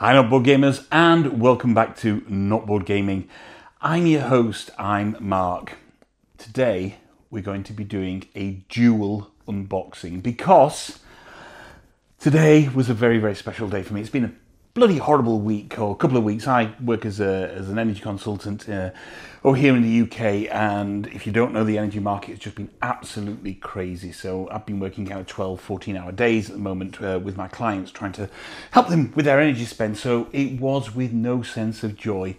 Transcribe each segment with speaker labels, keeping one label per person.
Speaker 1: Hi Not Board Gamers, and welcome back to Not Board Gaming. I'm your host, I'm Mark. Today we're going to be doing a dual unboxing because today was a very, very special day for me. It's been a bloody horrible week, or a couple of weeks. I work as an energy consultant over here in the UK, and if you don't know, the energy market has just been absolutely crazy. So I've been working kind of 12, 14-hour days at the moment with my clients, trying to help them with their energy spend. So it was with no sense of joy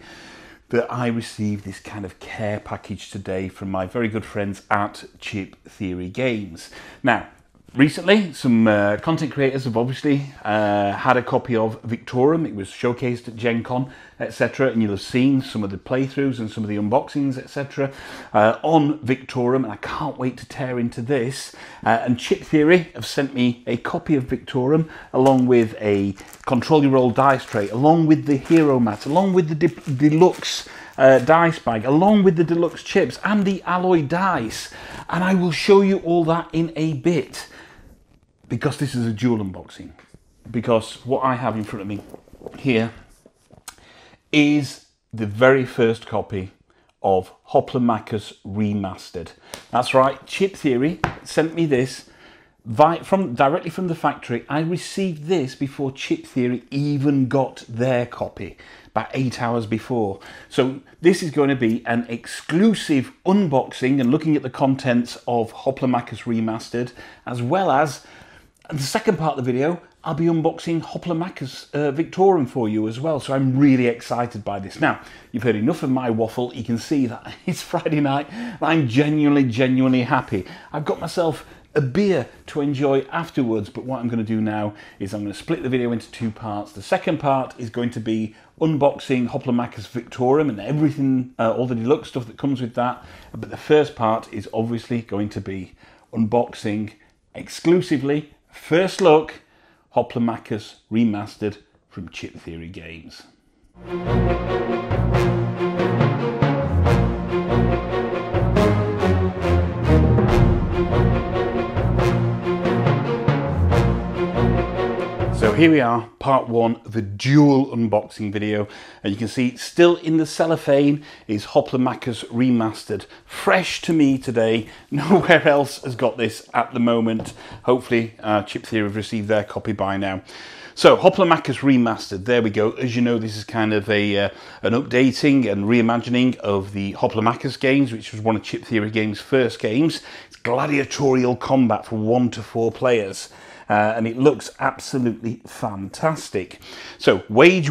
Speaker 1: that I received this kind of care package today from my very good friends at Chip Theory Games. Now, recently, some content creators have obviously had a copy of Victorum. It was showcased at Gen Con, etc. And you'll have seen some of the playthroughs and some of the unboxings, etc. On Victorum. And I can't wait to tear into this. And Chip Theory have sent me a copy of Victorum, along with a Control Your Roll dice tray, along with the Hero Mat, along with the deluxe dice bag, along with the deluxe chips and the alloy dice. And I will show you all that in a bit, because this is a dual unboxing. Because what I have in front of me here is the very first copy of Hoplomachus Remastered. That's right, Chip Theory sent me this directly from the factory. I received this before Chip Theory even got their copy, about 8 hours before. So this is going to be an exclusive unboxing and looking at the contents of Hoplomachus Remastered, as well as the second part of the video, I'll be unboxing Hoplomachus Victorum for you as well. So I'm really excited by this. Now, you've heard enough of my waffle. You can see that it's Friday night. I'm genuinely happy. I've got myself a beer to enjoy afterwards, but what I'm going to do now is I'm going to split the video into two parts. The second part is going to be unboxing Hoplomachus Victorum and everything, all the deluxe stuff that comes with that. But the first part is obviously going to be unboxing exclusively, first look, Hoplomachus Remastered from Chip Theory Games. So here we are, part one of the dual unboxing video, and you can see still in the cellophane is Hoplomachus Remastered. Fresh to me today, nowhere else has got this at the moment. Hopefully Chip Theory have received their copy by now. So Hoplomachus Remastered, there we go. As you know, this is kind of an updating and reimagining of the Hoplomachus games, which was one of Chip Theory Games' first games. It's gladiatorial combat for 1 to 4 players. And it looks absolutely fantastic. So, wage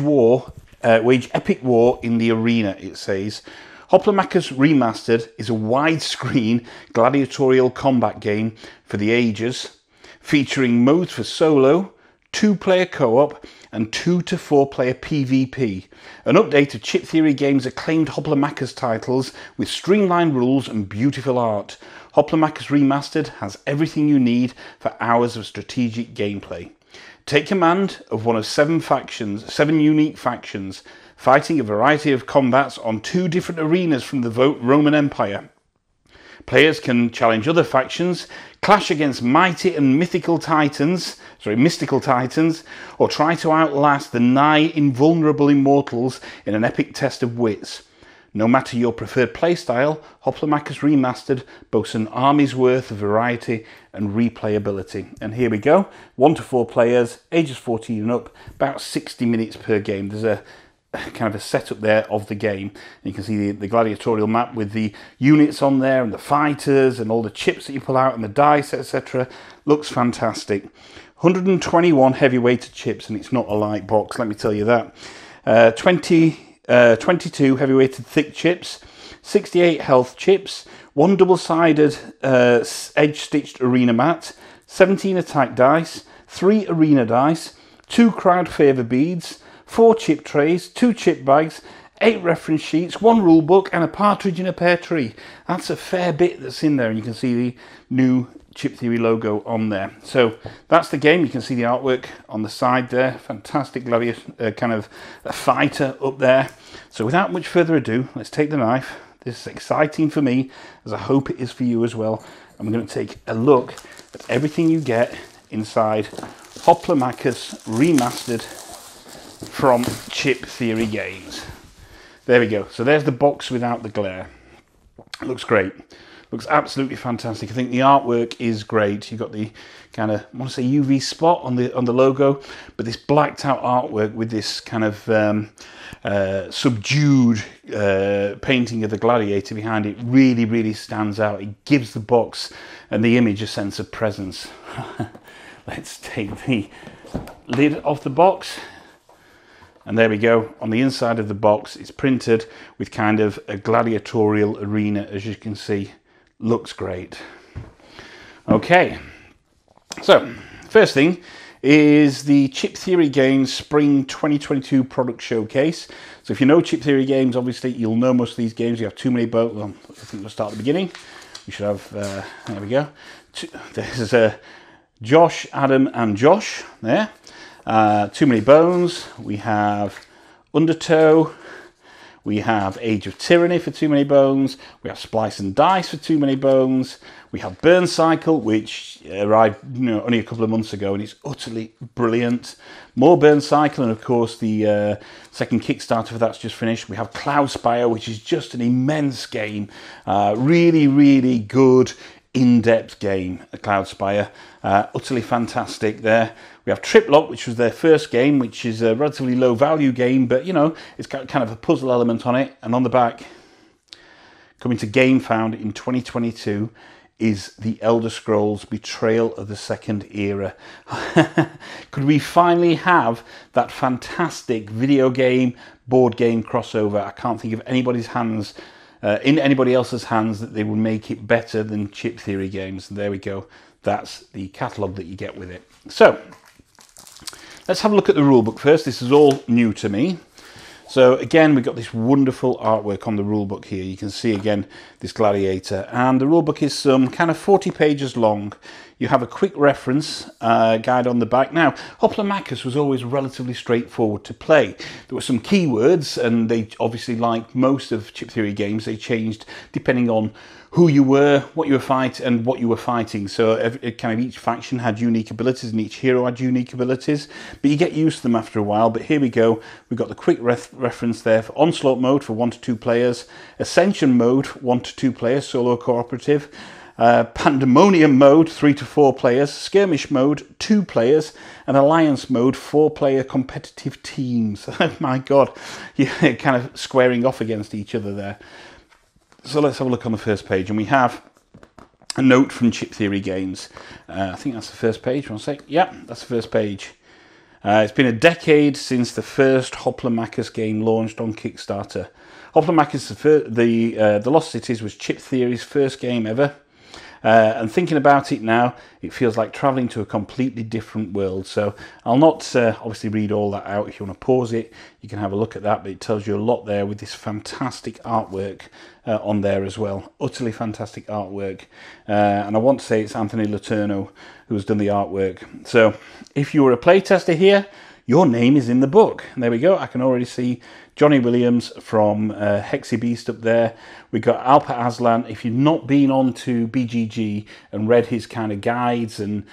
Speaker 1: epic war in the arena, it says. Hoplomachus Remastered is a widescreen gladiatorial combat game for the ages, featuring modes for solo, 2-player co-op, and 2 to 4 player PvP. An update of Chip Theory Games' acclaimed Hoplomachus titles with streamlined rules and beautiful art. Hoplomachus Remastered has everything you need for hours of strategic gameplay. Take command of one of 7 unique factions, fighting a variety of combats on 2 different arenas from the Roman Empire. Players can challenge other factions, clash against mystical titans, or try to outlast the nigh invulnerable immortals in an epic test of wits. No matter your preferred playstyle, Hoplomachus Remastered boasts an army's worth of variety and replayability. And here we go, 1 to 4 players, ages 14 and up, about 60 minutes per game. There's a kind of a setup there of the game. You can see the gladiatorial map with the units on there and the fighters and all the chips that you pull out and the dice, etc. Looks fantastic. 121 heavyweighted chips, and it's not a light box, let me tell you that. 22 heavyweighted thick chips, 68 health chips, 1 double-sided edge-stitched arena mat, 17 attack dice, 3 arena dice, 2 crowd favour beads, 4 chip trays, 2 chip bags, 8 reference sheets, 1 rule book, and a partridge in a pear tree. That's a fair bit that's in there, and you can see the new Chip Theory logo on there. So that's the game. You can see the artwork on the side there. Fantastic kind of a fighter up there. So without much further ado, let's take the knife. This is exciting for me, as I hope it is for you as well. I'm going to take a look at everything you get inside Hoplomachus Remastered from Chip Theory Games. There we go. So there's the box without the glare. Looks great. Looks absolutely fantastic. I think the artwork is great. You've got the kind of, I want to say UV spot on the logo, but this blacked out artwork with this kind of subdued painting of the gladiator behind it really, really stands out. It gives the box and the image a sense of presence. Let's take the lid off the box. And there we go. On the inside of the box, it's printed with kind of a gladiatorial arena, as you can see. Looks great. Okay, so first thing is the Chip Theory Games Spring 2022 Product Showcase. So if you know Chip Theory Games, obviously you'll know most of these games. You have Too Many Boats. Well, I think we'll start at the beginning. We should have, there we go. There's Josh, Adam and Josh there. Too Many Bones. We have Undertow. We have Age of Tyranny for Too Many Bones. We have Splice and Dice for Too Many Bones. We have Burn Cycle, which arrived only a couple of months ago, and it's utterly brilliant. More Burn Cycle, and of course the second Kickstarter for that's just finished. We have Cloudspire, which is just an immense game. Really, really good, in-depth game, Cloudspire. Utterly fantastic there. We have Triplock, which was their first game, which is a relatively low value game, but it's got kind of a puzzle element on it. And on the back, coming to GameFound in 2022, is The Elder Scrolls Betrayal of the Second Era. Could we finally have that fantastic video game, board game crossover? I can't think of anybody's hands, in anybody else's hands, that they would make it better than Chip Theory Games. And there we go. That's the catalogue that you get with it. So let's have a look at the rulebook first. This is all new to me. So again, we've got this wonderful artwork on the rulebook here. You can see again this gladiator, and the rulebook is some kind of 40 pages long. You have a quick reference guide on the back. Now, Hoplomachus was always relatively straightforward to play. There were some keywords, and they obviously, like most of Chip Theory games, they changed depending on who you were, what you were fighting, and what you were fighting. So kind of each faction had unique abilities, and each hero had unique abilities. But you get used to them after a while. But here we go. We've got the quick reference there for Onslaught mode for 1 to 2 players, Ascension mode 1 to 2 players, solo cooperative. Pandemonium mode 3 to 4 players, Skirmish mode 2 players, and Alliance mode 4-player competitive teams. My God, you're kind of squaring off against each other there. So let's have a look on the first page, and we have a note from Chip Theory Games. I think that's the first page. One sec. Yeah, that's the first page. It's been a decade since the first Hoplomachus game launched on Kickstarter. Hoplomachus, the Lost Cities, was Chip Theory's first game ever. And thinking about it now, it feels like travelling to a completely different world. So I'll not obviously read all that out. If you want to pause it, you can have a look at that. But it tells you a lot there with this fantastic artwork on there as well. Utterly fantastic artwork. And I want to say it's Anthony Letourneau who has done the artwork. So if you were a playtester here, your name is in the book. And there we go. I can already see Johnny Williams from Hexy Beast up there. We've got Alpa Aslan. If you've not been on to BGG and read his kind of guides and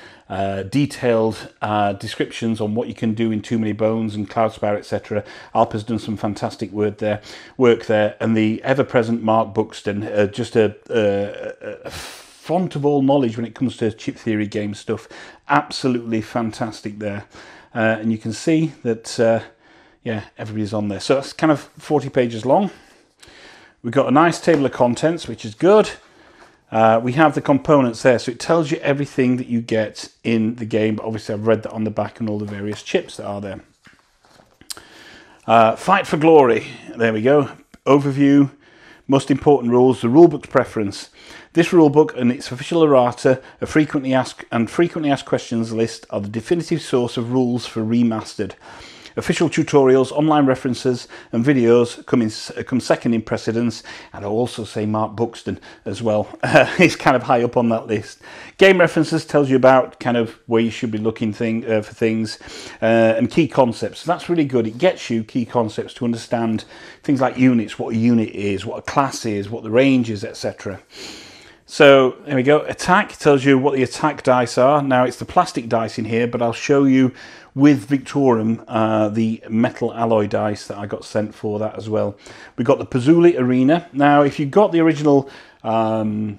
Speaker 1: detailed descriptions on what you can do in Too Many Bones and Cloudspire, etc., Alpa's done some fantastic work there. And the ever-present Mark Buxton, just a font of all knowledge when it comes to Chip Theory game stuff. Absolutely fantastic there. And you can see that, yeah, everybody's on there. So that's kind of 40 pages long. We've got a nice table of contents, which is good. We have the components there, so it tells you everything that you get in the game. But obviously, I've read that on the back and all the various chips that are there. Fight for Glory. There we go. Overview. Most important rules. The rulebook's preference. This rulebook and its official errata, a frequently asked questions list, are the definitive source of rules for Remastered. Official tutorials, online references and videos come second in precedence, and I'll also say Mark Buxton as well. He's kind of high up on that list. Game references tells you about kind of where you should be looking for things, and key concepts. So that's really good. It gets you key concepts to understand things like units, what a unit is, what a class is, what the range is, etc. So there we go. Attack tells you what the attack dice are. Now it's the plastic dice in here, but I'll show you with Victorum the metal alloy dice that I got sent for that as well. We've got the Puzzuli Arena. Now if you got the original Hoplomachus,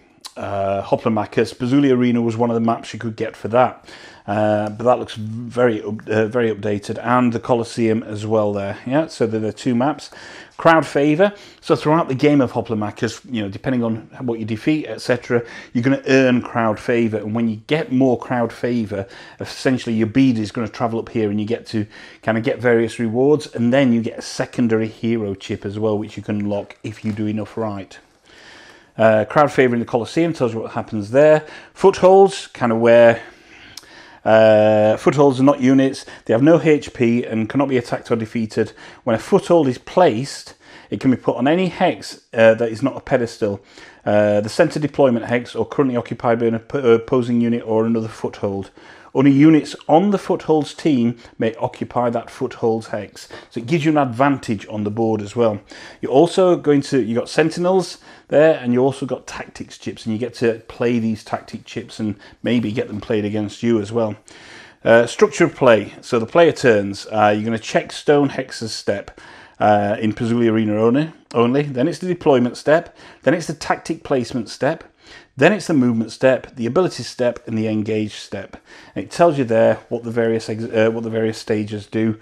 Speaker 1: Puzzuli Arena was one of the maps you could get for that. But that looks very updated, and the Colosseum as well there. Yeah, so there are two maps. Crowd favour. So throughout the game of Hoplomachus, you know, depending on what you defeat, etc., you're going to earn crowd favour, and when you get more crowd favour, essentially your bead is going to travel up here, and you get to kind of get various rewards, and then you get a secondary hero chip as well, which you can unlock if you do enough right. Crowd favour in the Colosseum tells you what happens there. Footholds, kind of where footholds are not units, they have no HP and cannot be attacked or defeated. When a foothold is placed, it can be put on any hex that is not a pedestal, the centre deployment hex, or currently occupied by an opposing unit or another foothold. Only units on the footholds team may occupy that footholds hex. So it gives you an advantage on the board as well. You're also going to, you got sentinels there, and you also got tactics chips, and you get to play these tactic chips and maybe get them played against you as well. Structure of play. So the player turns. You're going to check stone hexes step in Puzzuli Arena only. Then it's the deployment step. Then it's the tactic placement step. Then it's the movement step, the ability step, and the engage step. And it tells you there what the various stages do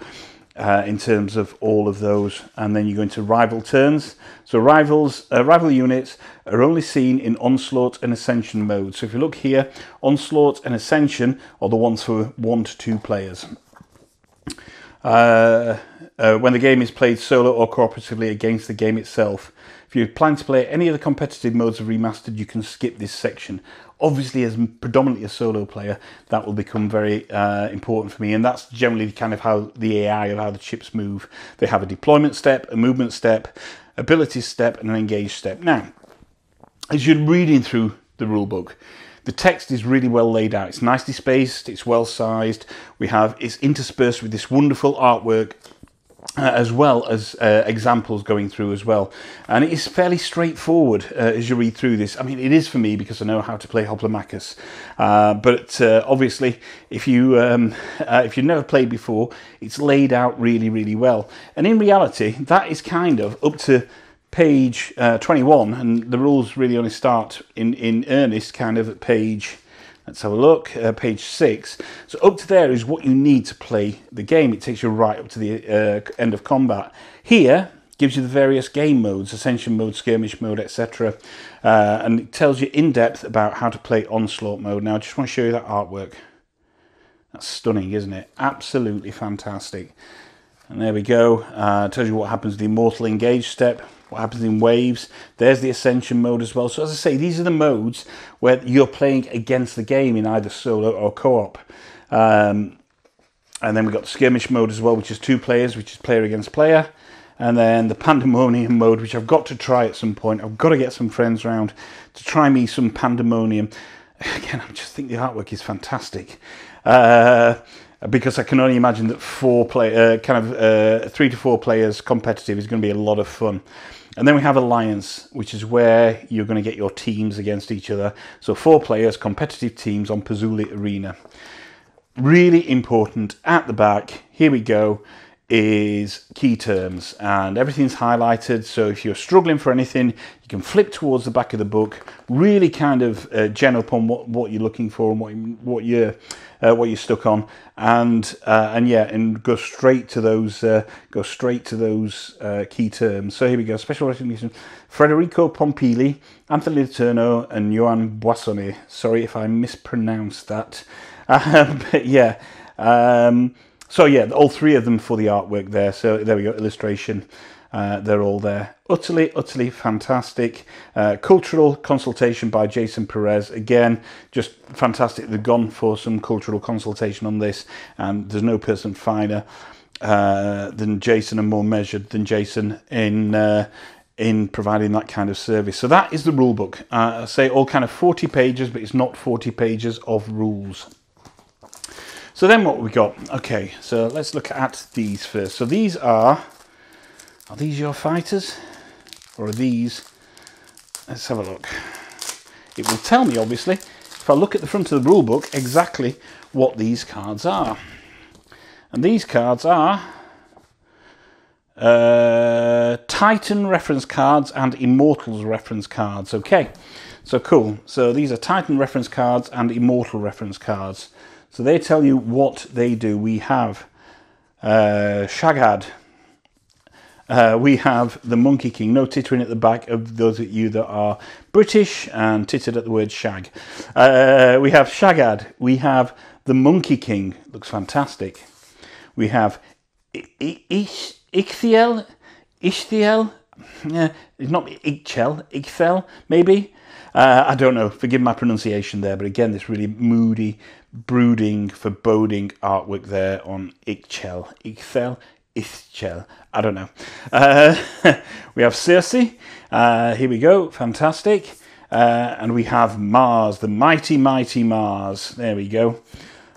Speaker 1: in terms of all of those. And then you go into rival turns. So rival units are only seen in Onslaught and Ascension mode. So if you look here, Onslaught and Ascension are the ones for 1 to 2 players. When the game is played solo or cooperatively against the game itself. If you plan to play any of the competitive modes of Remastered, you can skip this section. Obviously, as predominantly a solo player, that will become very important for me, and that's generally kind of how the AI of how the chips move. They have a deployment step, a movement step, ability step, and an engage step. Now, as you're reading through the rulebook, the text is really well laid out. It's nicely spaced, it's well sized. It's interspersed with this wonderful artwork, as well as examples going through as well, and it is fairly straightforward as you read through this. I mean, it is for me because I know how to play Hoplomachus, but obviously if you've never played before, it's laid out really well. And in reality, that is kind of up to page 21, and the rules really only start in earnest kind of at page, let's have a look, page 6. So up to there is what you need to play the game. It takes you right up to the end of combat. Here gives you the various game modes, Ascension mode, Skirmish mode, etc. And it tells you in depth about how to play Onslaught mode. Now I just want to show you that artwork. That's stunning, isn't it? Absolutely fantastic. And there we go. Tells you what happens to the Immortal Engage step, what happens in waves. There's the Ascension mode as well. So as I say, these are the modes where you're playing against the game in either solo or co-op. And then we've got the Skirmish mode as well, which is 2 players, which is player against player. And then the Pandemonium mode, which I've got to try at some point. I've got to get some friends around to try me some Pandemonium. Again, I just think the artwork is fantastic. Because I can only imagine that 3 to 4 players competitive is going to be a lot of fun. And then we have Alliance, which is where you're going to get your teams against each other. So 4 players, competitive teams on Puzzuli Arena. Really important at the back, here we go, is key terms, and everything's highlighted. So if you're struggling for anything, you can flip towards the back of the book, really kind of gen up on what you're looking for and what you're stuck on, and go straight to those key terms. So here we go. Special recognition: Federico Pompili, Anthony Letourneau, and Johan Boissonnet. Sorry if I mispronounced that, but yeah. So yeah, all 3 of them for the artwork there. So there we go, illustration. They're all there. Utterly fantastic. Cultural consultation by Jason Perez. Again, just fantastic. They've gone for some cultural consultation on this, and there's no person finer than Jason and more measured than Jason in providing that kind of service. So that is the rule book. I say all kind of 40 pages, but it's not 40 pages of rules. So then what we got? Okay, so let's look at these first. So these are these your fighters? Or are these, let's have a look. it will tell me, obviously, if I look at the front of the rule book, exactly what these cards are. And these cards are Titan reference cards and Immortals reference cards. Okay, so cool. So these are Titan reference cards and Immortal reference cards. So they tell you what they do. We have Shagad. We have the Monkey King. No tittering at the back of those of you that are British and tittered at the word shag. We have Shagad. We have the Monkey King. Looks fantastic. We have Ichthiel. Yeah, it's not Ichthel, maybe. I don't know. Forgive my pronunciation there, but again, this really moody, brooding, foreboding artwork there on Ichthel. I don't know. We have Circe. Here we go. Fantastic. And we have Mars, the mighty, mighty Mars. There we go.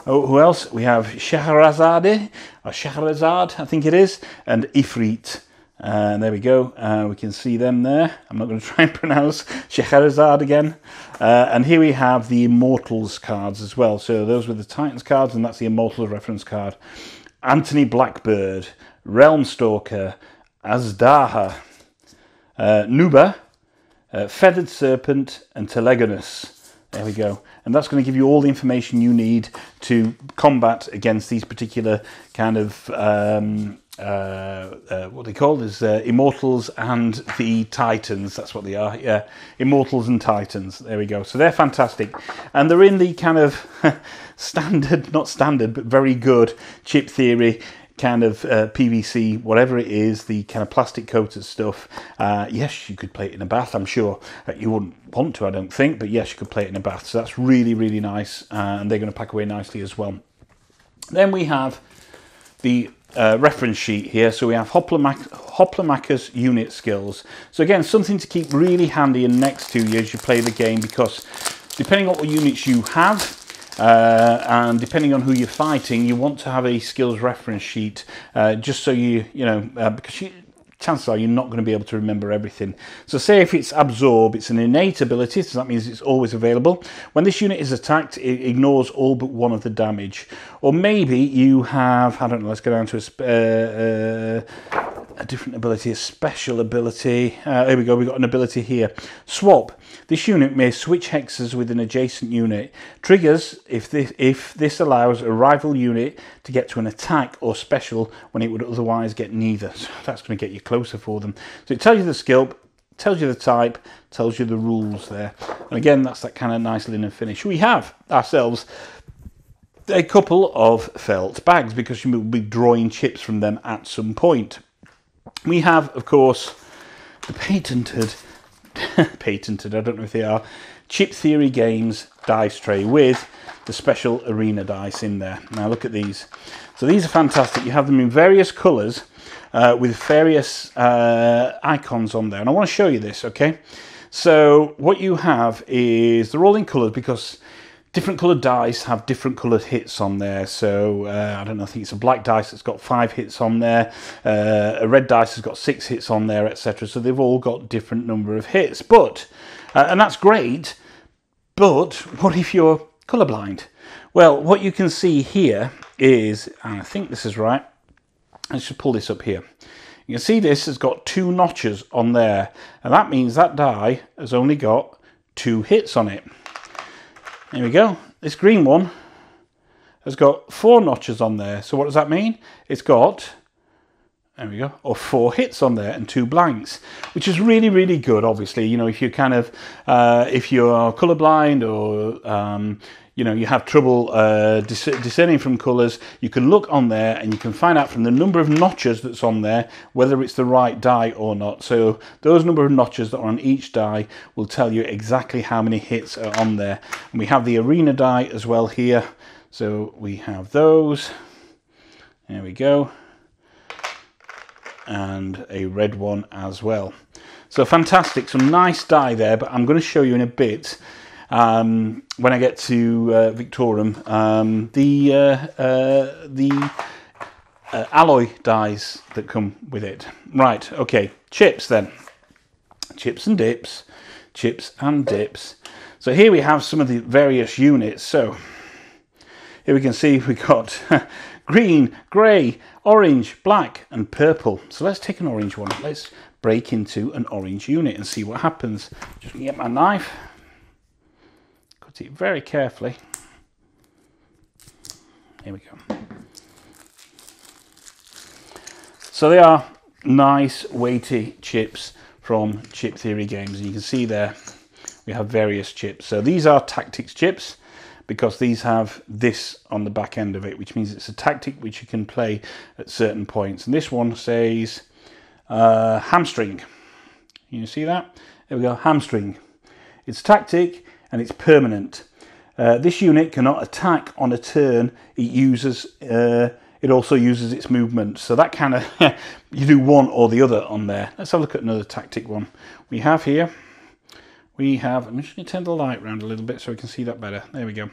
Speaker 1: Oh, who else? We have Shahrazad, I think it is, and Ifrit. There we go. We can see them there. I'm not going to try and pronounce Shahrazad again. And here we have the Immortals cards as well. So those were the Titans cards, and that's the Immortals reference card. Anthony Blackbird, Realmstalker, Azdaha, Nuba, Feathered Serpent, and Telegonus. There we go. And that's going to give you all the information you need to combat against these particular kind of, what they call is Immortals and the Titans. That's what they are. Yeah, Immortals and Titans. There we go. So they're fantastic. And they're in the kind of standard, not standard, but very good chip theory kind of PVC, whatever it is, the kind of plastic coated stuff. Yes, you could play it in a bath, I'm sure. You wouldn't want to, I don't think, but yes, you could play it in a bath. So that's really, really nice, and they're going to pack away nicely as well. Then we have the reference sheet here. So we have Hoplomachus unit skills. So again, something to keep really handy and next to you as you play the game, because depending on what units you have, and depending on who you're fighting, you want to have a skills reference sheet, just so because chances are you're not going to be able to remember everything. So say if it's Absorb, it's an innate ability, so that means it's always available. When this unit is attacked, it ignores all but one of the damage. Or maybe you have, I don't know, let's go down to a different ability, a special ability. Here we go, we've got an ability here. Swap. This unit may switch hexes with an adjacent unit. Triggers if this allows a rival unit to get to an attack or special when it would otherwise get neither. So that's going to get you closer for them. So it tells you the skill, tells you the type, tells you the rules there. And again, that's that kind of nice linen finish. We have ourselves a couple of felt bags, because you will be drawing chips from them at some point. We have, of course, the patented, I don't know if they are, Chip Theory Games dice tray with the special arena dice in there. Now look at these. So these are fantastic. You have them in various colours with various icons on there. And I want to show you this, okay? So what you have is, they're all in colours because different coloured dice have different coloured hits on there. So I don't know, I think it's a black dice that's got 5 hits on there, a red dice has got 6 hits on there, etc. So they've all got different number of hits, but and that's great. But what if you're colourblind? Well, what you can see here is, and I think this is right, let's just pull this up here. You can see this has got 2 notches on there, and that means that die has only got 2 hits on it. There we go. This green one has got 4 notches on there. So what does that mean? It's got, there we go, or 4 hits on there and 2 blanks, which is really, really good. Obviously, you know, if you're kind of, if you're colourblind or, you know, you have trouble discerning from colours, you can look on there and you can find out from the number of notches that's on there whether it's the right die or not. So those number of notches that are on each die will tell you exactly how many hits are on there. And we have the arena die as well here. So we have those. There we go. And a red one as well. So fantastic, some nice die there, but I'm going to show you in a bit, when I get to Victorum, the alloy dies that come with it. Right, okay, chips then. Chips and dips, chips and dips. So here we have some of the various units. So here we can see we've got green, grey, orange, black and purple. So let's take an orange one. Let's break into an orange unit and see what happens. Just gonna get my knife, cut it very carefully. Here we go. So they are nice weighty chips from Chip Theory Games, and you can see there we have various chips. So these are tactics chips because these have this on the back end of it, which means it's a tactic which you can play at certain points. And this one says hamstring. You see that? There we go, hamstring. It's tactic and it's permanent. This unit cannot attack on a turn. It also uses its movement. So that kind of, you do one or the other on there. Let's have a look at another tactic one. I'm just going to turn the light around a little bit so we can see that better. There we go.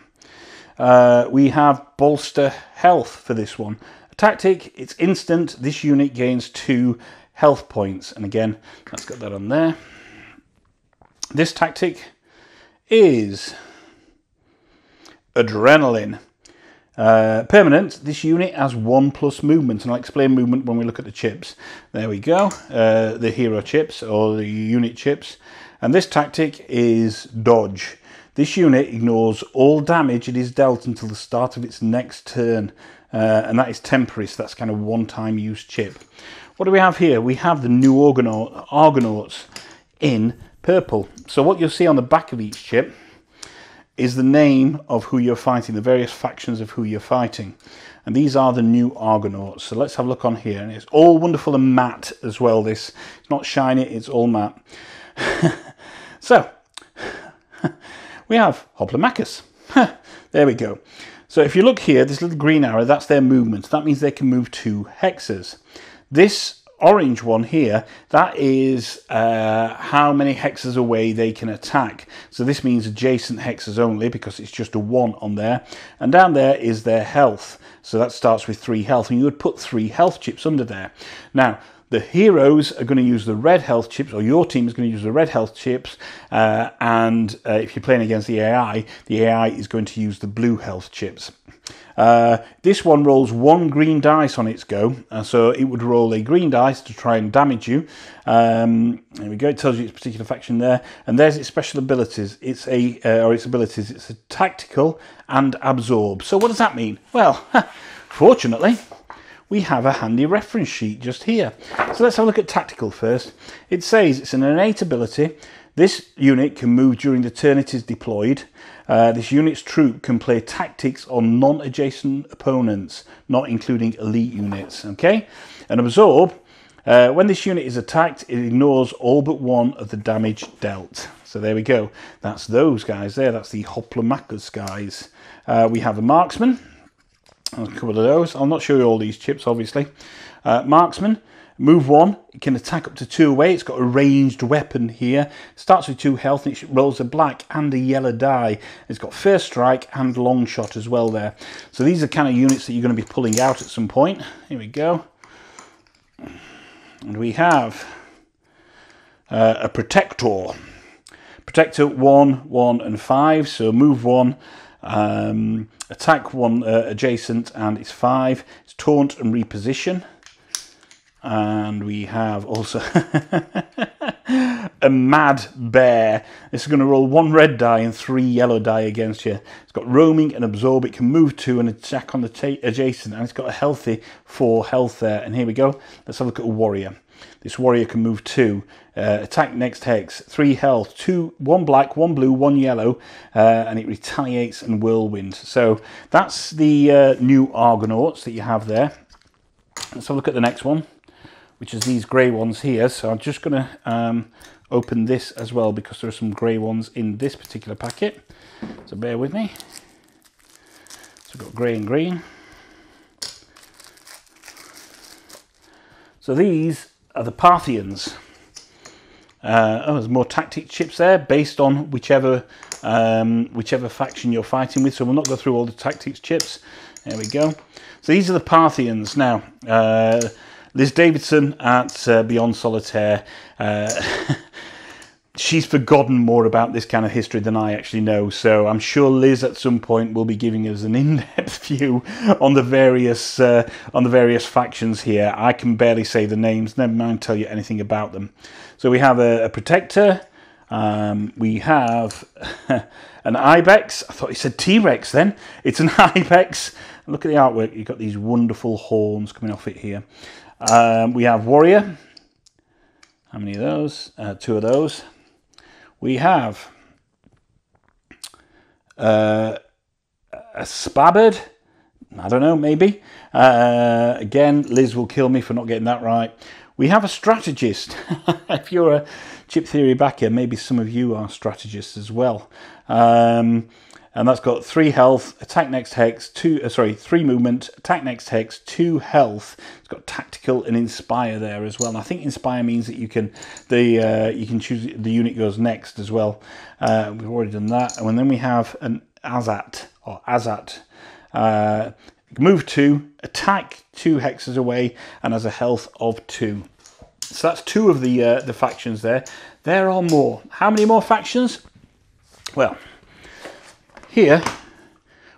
Speaker 1: We have bolster health for this one. A tactic, it's instant. This unit gains 2 health points. And again, let's get that on there. This tactic is adrenaline. Permanent, this unit has 1+ movement, and I'll explain movement when we look at the chips. There we go, the hero chips or the unit chips. And this tactic is dodge. This unit ignores all damage it is dealt until the start of its next turn, and that is temporary, so that's kind of one-time use chip. What do we have here? We have the new Argonauts in purple. So what you'll see on the back of each chip is the name of who you're fighting, the various factions of who you're fighting. And these are the new Argonauts. So let's have a look on here. And it's all wonderful and matte as well, this. It's not shiny, it's all matte. So, we have Hoplomachus. There we go. So if you look here, this little green arrow, that's their movement. That means they can move 2 hexes. This orange one here, that is how many hexes away they can attack. So this means adjacent hexes only because it's just a 1 on there. And down there is their health. So that starts with 3 health, and you would put 3 health chips under there. Now, the heroes are going to use the red health chips, or your team is going to use the red health chips, and if you're playing against the AI is going to use the blue health chips. This one rolls 1 green dice on its go, so it would roll a green dice to try and damage you. There we go, it tells you its particular faction there, and there's its special abilities. It's it's a tactical and absorb. So what does that mean? Well, fortunately, we have a handy reference sheet just here. So let's have a look at tactical first. It says it's an innate ability. This unit can move during the turn it is deployed. This unit's troop can play tactics on non-adjacent opponents, not including elite units. Okay, and absorb. When this unit is attacked, it ignores all but 1 of the damage dealt. So there we go. That's those guys there. That's the Hoplomachus guys. We have a marksman. A couple of those. I'll not show you all these chips, obviously. Marksman, move 1. It can attack up to 2 away. It's got a ranged weapon here. Starts with 2 health, and it rolls a black and a yellow die. It's got first strike and long shot as well there. So these are kind of units that you're going to be pulling out at some point. Here we go. And we have a protector. Protector 1, 1 and 5. So move 1. Attack 1 adjacent, and it's 5. It's taunt and reposition. And we have also a mad bear. This is going to roll 1 red die and 3 yellow die against you. It's got roaming and absorb. It can move 2 and attack on the adjacent, and it's got a healthy 4 health there. And here we go. Let's have a look at a warrior. This warrior can move 2, attack next hex, 3 health, 1 black, 1 blue, 1 yellow, and it retaliates and whirlwind. So that's the new Argonauts that you have there. Let's have a look at the next one, which is these grey ones here. So I'm just going to open this as well because there are some grey ones in this particular packet. So bear with me. So we've got grey and green. So these are the Parthians. There's more tactic chips there based on whichever faction you're fighting with. So we'll not go through all the tactics chips. There we go. So these are the Parthians. Now, Liz Davidson at Beyond Solitaire she's forgotten more about this kind of history than I actually know. So I'm sure Liz at some point will be giving us an in-depth view on the various factions here. I can barely say the names, never mind tell you anything about them. So we have a protector. We have an ibex. I thought you said T-Rex then. It's an ibex. Look at the artwork. You've got these wonderful horns coming off it here. We have warrior. How many of those? 2 of those. We have a spabbard. I don't know, maybe. Again, Liz will kill me for not getting that right. We have a strategist. If you're a Chip Theory backer, maybe some of you are strategists as well. And that's got 3 health, attack next hex, 3 movement, attack next hex, 2 health. It's got tactical and inspire there as well. And I think inspire means that you can choose the unit goes next as well. We've already done that. And then we have an Azat or Azat. Move 2, attack 2 hexes away, and has a health of 2. So that's 2 of the factions there. There are more. How many more factions? Well, here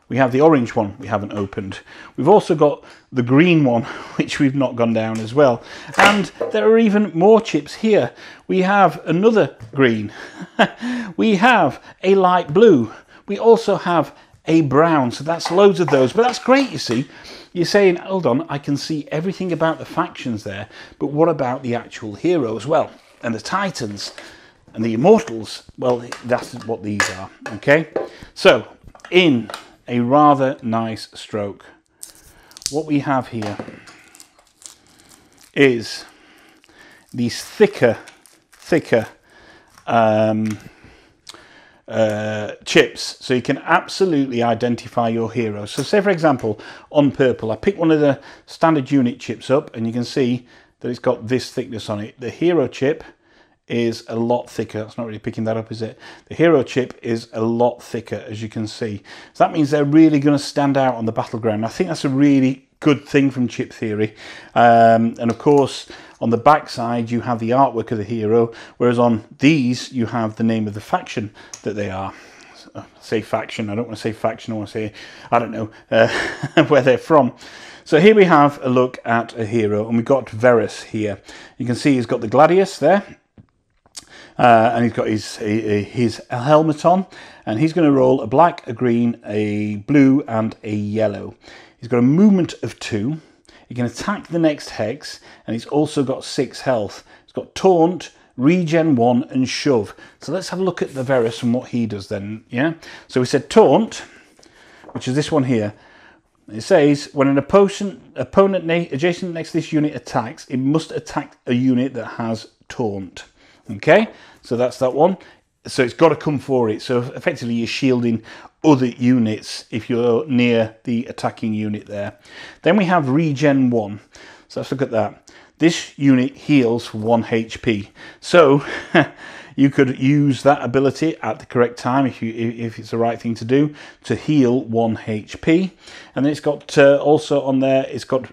Speaker 1: we have the orange one we haven't opened. We've also got the green one, which we've not gone down as well. And there are even more chips here. We have another green. We have a light blue. We also have a brown. So that's loads of those. But that's great, you see. You're saying, hold on, I can see everything about the factions there. But what about the actual heroes? Well, and the titans. And the immortals, well, that's what these are, okay? So, in a rather nice stroke, what we have here is these thicker chips, so you can absolutely identify your heroes. So say, for example, on purple, I pick one of the standard unit chips up, and you can see that it's got this thickness on it. The hero chip is a lot thicker. It's not really picking that up, is it? The hero chip is a lot thicker, as you can see. So that means they're really going to stand out on the battleground. I think that's a really good thing from Chip Theory. And of course, on the back side, you have the artwork of the hero, whereas on these, you have the name of the faction that they are. Say faction, I don't want to say faction, I want to say, I don't know, where they're from. So here we have a look at a hero, and we've got Verus here. You can see he's got the gladius there. And he's got his helmet on, and he's going to roll a black, a green, a blue, and a yellow. He's got a movement of 2. He can attack the next hex, and he's also got 6 health. He's got taunt, regen 1, and shove. So let's have a look at the Verus and what he does then. Yeah. So we said taunt, which is this one here. It says when an opponent adjacent next to this unit attacks, it must attack a unit that has taunt. Okay, so that's that one. So it's got to come for it. So effectively you're shielding other units if you're near the attacking unit there. Then we have regen 1. So let's look at that. This unit heals for 1 HP. So you could use that ability at the correct time if it's the right thing to do to heal 1 HP. And then it's got also on there, it's got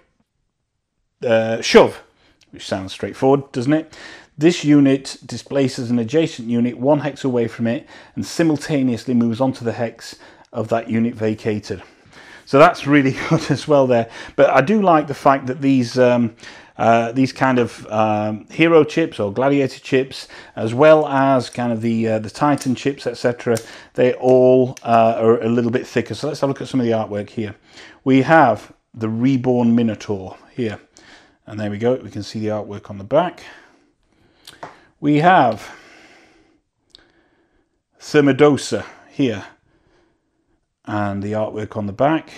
Speaker 1: shove, which sounds straightforward, doesn't it? This unit displaces an adjacent unit 1 hex away from it and simultaneously moves onto the hex of that unit vacated. So that's really good as well there. But I do like the fact that these kind of hero chips or gladiator chips, as well as kind of the Titan chips, etc., they all are a little bit thicker. So let's have a look at some of the artwork here. We have the Reborn Minotaur here. And there we go. We can see the artwork on the back. We have Thermodosa here, and the artwork on the back.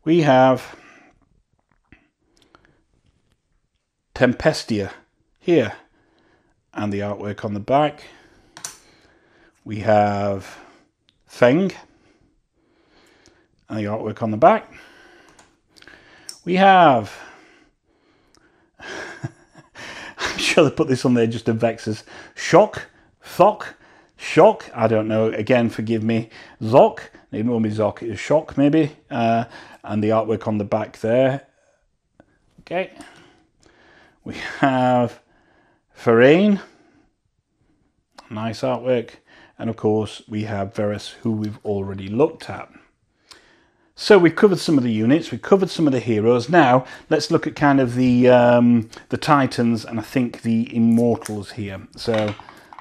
Speaker 1: We have Tempestia here, and the artwork on the back. We have Feng, and the artwork on the back. We have I'm sure they put this on there just to vex us. Shock, I don't know, again, forgive me. Zoc, they normally Zoc is Shock maybe, and the artwork on the back there. Okay, we have Ferrain, nice artwork, and of course we have Verus, who we've already looked at. So we've covered some of the units, we've covered some of the heroes. Now let's look at kind of the Titans and I think the Immortals here. So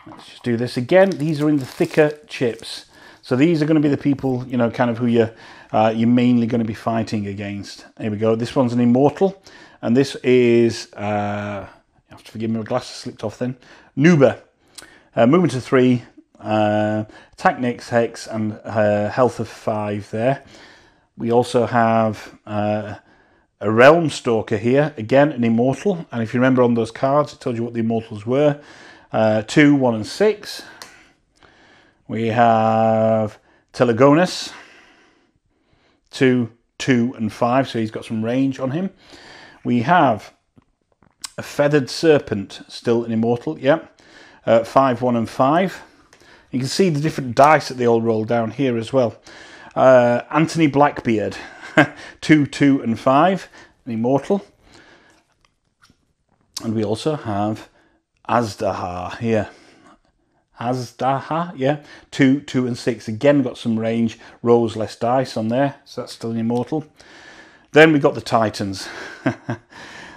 Speaker 1: let's just do this again. These are in the thicker chips. So these are going to be the people, you know, kind of who you're mainly going to be fighting against. Here we go. This one's an Immortal, and this is, you have to forgive me, my glasses slipped off then, Nuba. Movement to 3, attack next hex, and health of 5 there. We also have a Realm Stalker here, again an Immortal, and if you remember on those cards it told you what the Immortals were. 2, 1 and 6. We have Telegonus, 2, 2 and 5, so he's got some range on him. We have a Feathered Serpent, still an Immortal, yep. 5, 1 and 5. You can see the different dice that they all roll down here as well. Anthony Blackbeard, 2, 2 and 5, an Immortal. And we also have Azdaha here. Azdaha, yeah, 2, 2 and 6. Again, got some range, rolls less dice on there, so that's still an Immortal. Then we got the Titans.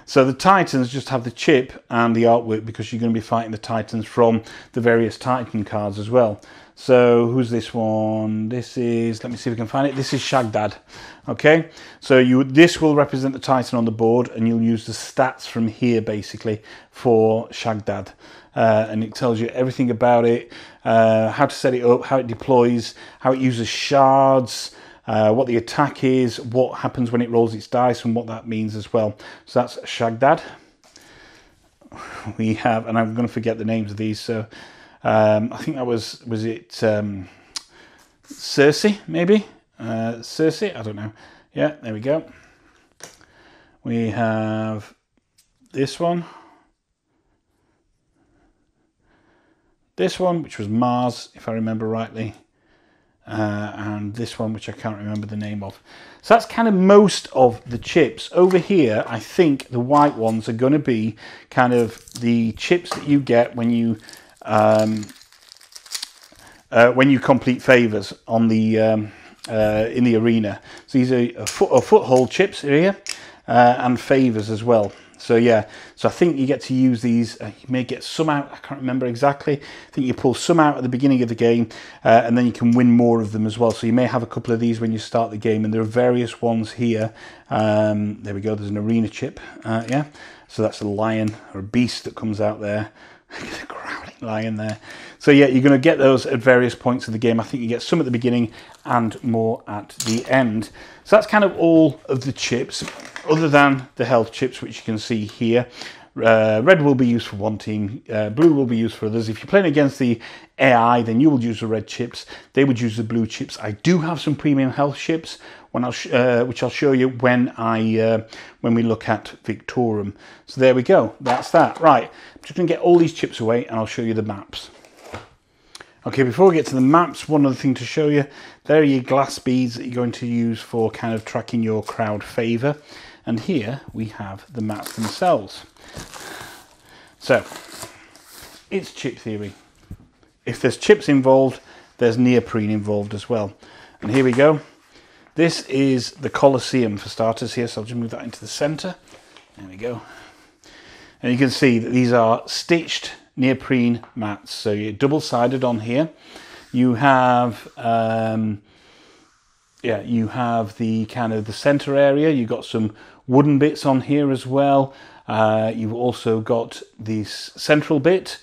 Speaker 1: So the Titans just have the chip and the artwork because you're going to be fighting the Titans from the various Titan cards as well. So who's this one? This is, let me see if we can find it. This is Shagdad. Okay, so this will represent the Titan on the board, and you'll use the stats from here basically for Shagdad. And it tells you everything about it, how to set it up, how it deploys, how it uses shards, what the attack is, what happens when it rolls its dice, and what that means as well. So that's Shagdad. We have, and I'm going to forget the names of these, so I think that was it Cersei, maybe? Cersei, I don't know. Yeah, there we go. We have this one. This one, which was Mars, if I remember rightly. And this one, which I can't remember the name of. So that's kind of most of the chips. Over here, I think the white ones are going to be kind of the chips that you get when you complete favors on the in the arena. So these are foothold chips here and favors as well. So yeah, so I think you get to use these. You may get some out, I can't remember exactly. I think you pull some out at the beginning of the game, and then you can win more of them as well. So you may have a couple of these when you start the game, and there are various ones here. There we go, there's an arena chip, yeah. So that's a lion or a beast that comes out there. A growling lion there. So yeah, you're going to get those at various points of the game. I think you get some at the beginning and more at the end. So that's kind of all of the chips, other than the health chips, which you can see here. Red will be used for one team, blue will be used for others. If you're playing against the AI, then you will use the red chips. They would use the blue chips. I do have some premium health chips, which I'll show you when we look at Victorum. So there we go. That's that. Right. I'm just going to get all these chips away, and I'll show you the maps. Okay, before we get to the maps, one other thing to show you. There are your glass beads that you're going to use for kind of tracking your crowd favour. And here we have the maps themselves. So, it's chip theory. If there's chips involved, there's neoprene involved as well. And here we go. This is the Colosseum for starters here, so I'll just move that into the centre. There we go. And you can see that these are stitched neoprene mats. So you're double-sided on here. You have you have the kind of the centre area. You've got some wooden bits on here as well. You've also got this central bit.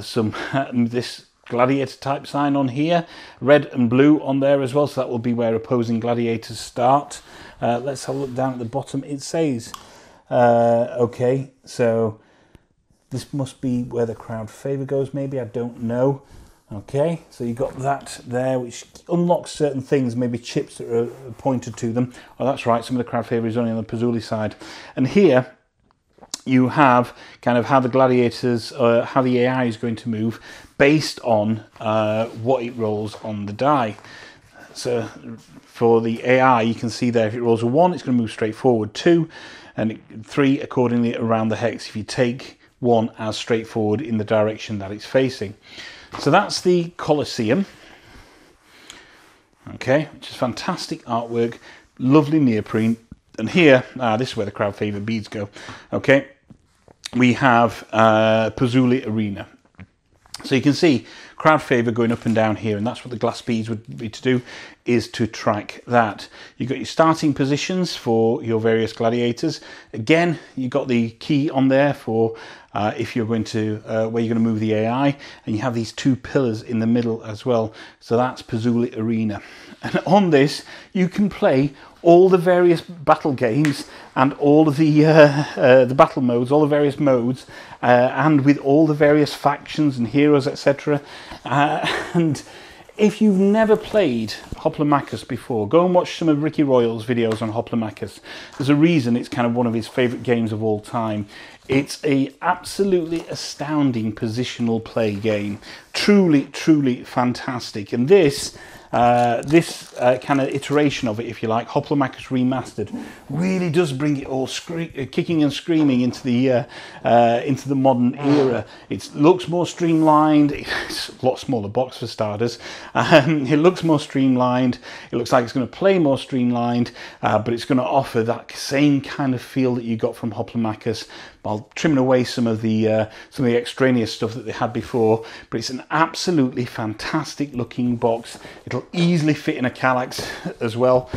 Speaker 1: Some this gladiator type sign on here, red and blue on there as well, so that will be where opposing gladiators start. Let's have a look down at the bottom. It says okay, so this must be where the crowd favour goes, maybe, I don't know. Okay, so you got that there, which unlocks certain things, maybe chips that are pointed to them. Oh, that's right, some of the crowd favour is only on the Pazzuli side. And here you have kind of how the gladiators, how the AI is going to move based on what it rolls on the die. So for the AI, you can see there, if it rolls a 1, it's going to move straight forward. 2 and 3 accordingly around the hex. If you take one as straightforward in the direction that it's facing. So that's the Colosseum. Okay, which is fantastic artwork, lovely neoprene. And here, this is where the crowd favourite beads go. Okay, we have Pozzuoli Arena. So you can see crowd favour going up and down here, and that's what the glass beads would be to do, is to track that. You've got your starting positions for your various gladiators. Again, you've got the key on there for if you're going to, where you're going to move the AI, and you have these two pillars in the middle as well. So that's Pozzuoli Arena. And on this, you can play all the various battle games and all of the battle modes, all the various modes, and with all the various factions and heroes, etc. And if you've never played Hoplomachus before, go and watch some of Ricky Royal's videos on Hoplomachus. There's a reason it's kind of one of his favourite games of all time. It's a absolutely astounding positional play game. Truly, truly fantastic. And this kind of iteration of it, if you like, Hoplomachus Remastered, really does bring it all kicking and screaming into the modern era. It looks more streamlined. It's a lot smaller box for starters. It looks more streamlined. It looks like it's going to play more streamlined, but it's going to offer that same kind of feel that you got from Hoplomachus, while trimming away some of the extraneous stuff that they had before. But it's an absolutely fantastic looking box. It'll easily fit in a Kallax as well.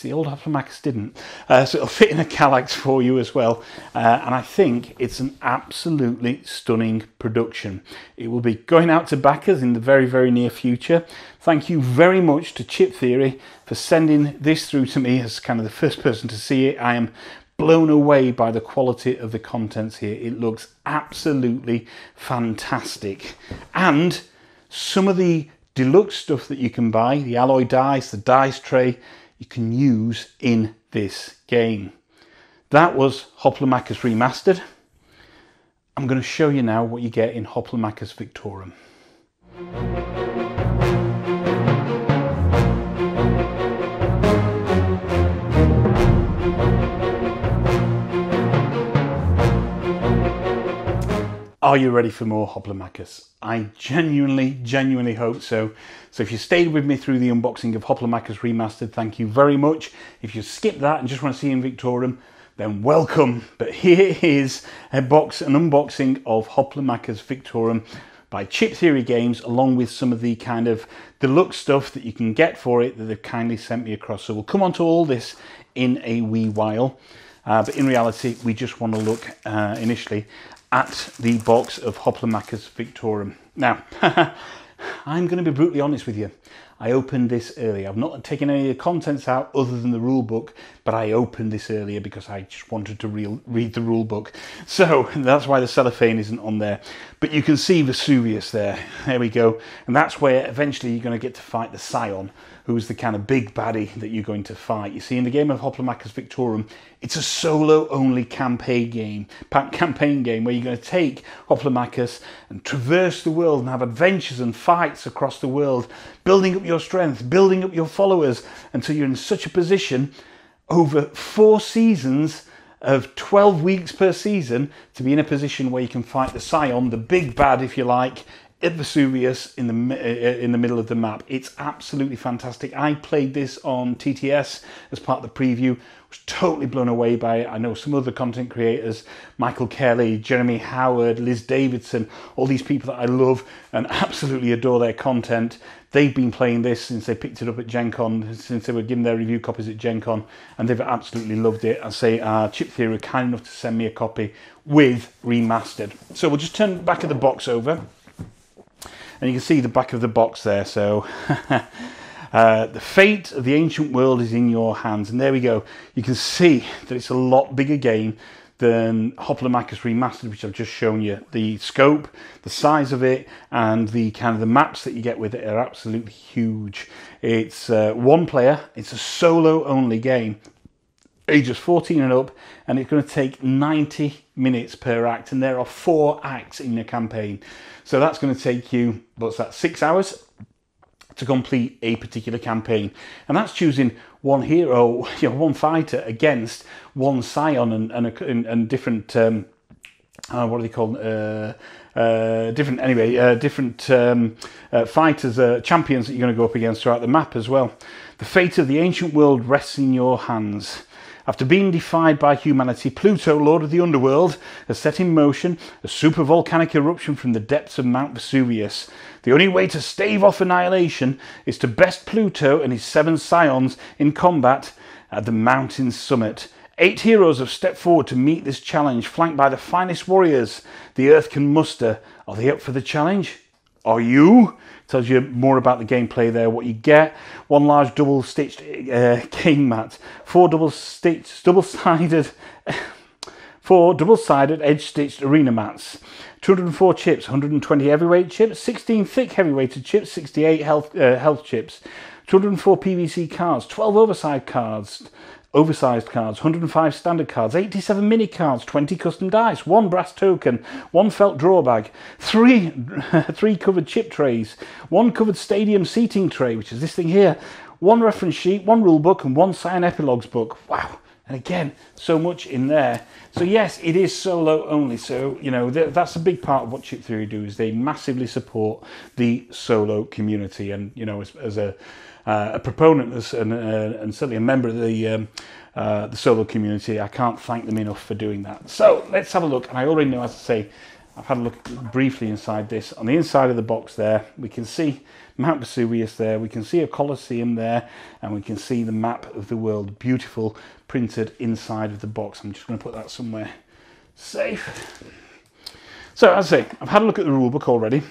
Speaker 1: The old Hoplomachus didn't, so it'll fit in a Kallax for you as well. And I think it's an absolutely stunning production. It will be going out to backers in the very, very near future. Thank you very much to Chip Theory for sending this through to me as kind of the first person to see it. I am blown away by the quality of the contents here. It looks absolutely fantastic. And some of the deluxe stuff that you can buy, the alloy dice, the dice tray, you can use in this game. That was Hoplomachus Remastered. I'm going to show you now what you get in Hoplomachus Victorum. Are you ready for more Hoplomachus? I genuinely hope so. So if you stayed with me through the unboxing of Hoplomachus Remastered, thank you very much. If you skipped that and just want to see in Victorum, then welcome. But here is an unboxing of Hoplomachus Victorum by Chip Theory Games, along with some of the kind of deluxe stuff that you can get for it that they've kindly sent me across. So we'll come on to all this in a wee while. But in reality, we just want to look initially at the box of Hoplomachus Victorum. Now, I'm going to be brutally honest with you. I opened this earlier. I've not taken any of the contents out other than the rule book, but I opened this earlier because I just wanted to read the rule book. So that's why the cellophane isn't on there. But you can see Vesuvius there. There we go. And that's where eventually you're going to get to fight the Scion, who's the kind of big baddie that you're going to fight. You see, in the game of Hoplomachus Victorum, it's a solo-only campaign game where you're going to take Hoplomachus and traverse the world and have adventures and fights across the world, building up your strength, building up your followers, until you're in such a position over 4 seasons of 12 weeks per season to be in a position where you can fight the Scion, the big bad, if you like, at Vesuvius in the middle of the map. It's absolutely fantastic. I played this on TTS as part of the preview. Was totally blown away by it. I know some other content creators, Michael Kelly, Jeremy Howard, Liz Davidson, all these people that I love and absolutely adore their content. They've been playing this since they picked it up at Gen Con, since they were given their review copies at Gen Con, and they've absolutely loved it. I say Chip Theory were kind enough to send me a copy with Remastered. So we'll just turn the back of the box over. And you can see the back of the box there. So the fate of the ancient world is in your hands. And there we go. You can see that it's a lot bigger game than Hoplomachus Remastered, which I've just shown you. The scope, the size of it, and the kind of the maps that you get with it are absolutely huge. It's one player. It's a solo only game, ages 14 and up, and it's going to take 90 minutes per act, and there are 4 acts in the campaign. So that's going to take you, what's that, 6 hours to complete a particular campaign. And that's choosing one hero, one fighter against one Scion and different what are they called? Different fighters, champions that you're going to go up against throughout the map as well. The fate of the ancient world rests in your hands. After being defied by humanity, Pluto, Lord of the Underworld, has set in motion a supervolcanic eruption from the depths of Mount Vesuvius. The only way to stave off annihilation is to best Pluto and his 7 scions in combat at the mountain's summit. 8 heroes have stepped forward to meet this challenge, flanked by the finest warriors the Earth can muster. Are they up for the challenge? Are you? Tells you more about the gameplay there, what you get. 1 large double-stitched game mat, 4 double-sided edge-stitched arena mats, 204 chips, 120 heavyweight chips, 16 thick heavyweighted chips, 68 health chips, 204 PVC cards, 12 oversized cards, 105 standard cards, 87 mini cards, 20 custom dice, 1 brass token, 1 felt draw bag, 3 covered chip trays, 1 covered stadium seating tray, which is this thing here, 1 reference sheet, 1 rule book, and 1 Scion Epilogues book. Wow. And again, so much in there. So yes, it is solo only. So, you know, that's a big part of what Chip Theory do, is they massively support the solo community. And, you know, as a proponent and certainly a member of the solo community, I can't thank them enough for doing that. So let's have a look. And I already know, as I say, I've had a look briefly inside this. On the inside of the box there, we can see Mount Vesuvius there, we can see a Colosseum there, and we can see the map of the world, beautiful, printed inside of the box. I'm just going to put that somewhere safe. So, as I say, I've had a look at the rulebook already,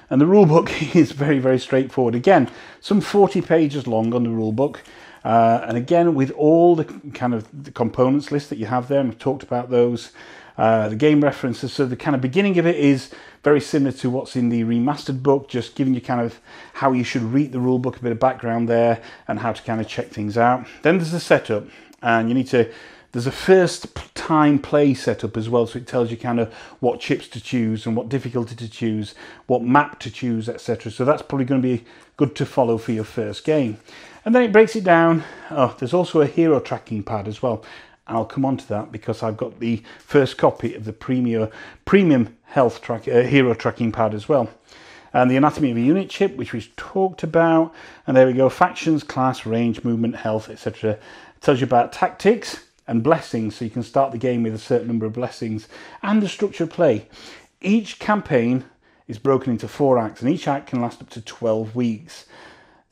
Speaker 1: and the rulebook is very, very straightforward. Again, some 40 pages long on the rulebook, and again, with all the kind of the components list that you have there, and I've talked about those. The game references, so the kind of beginning of it is very similar to what's in the remastered book, just giving you kind of how you should read the rule book, a bit of background there, and how to kind of check things out. Then there's the setup, and you need to, there's a first time play setup as well, so it tells you kind of what chips to choose and what difficulty to choose, what map to choose, etc. So that's probably going to be good to follow for your first game. And then it breaks it down. Oh, there's also a hero tracking pad as well. I'll come on to that because I've got the first copy of the premium health hero tracking pad as well. And the anatomy of a unit chip, which we've talked about. And there we go, factions, class, range, movement, health, etc. It tells you about tactics and blessings, so you can start the game with a certain number of blessings. And the structure of play. Each campaign is broken into 4 acts, and each act can last up to 12 weeks.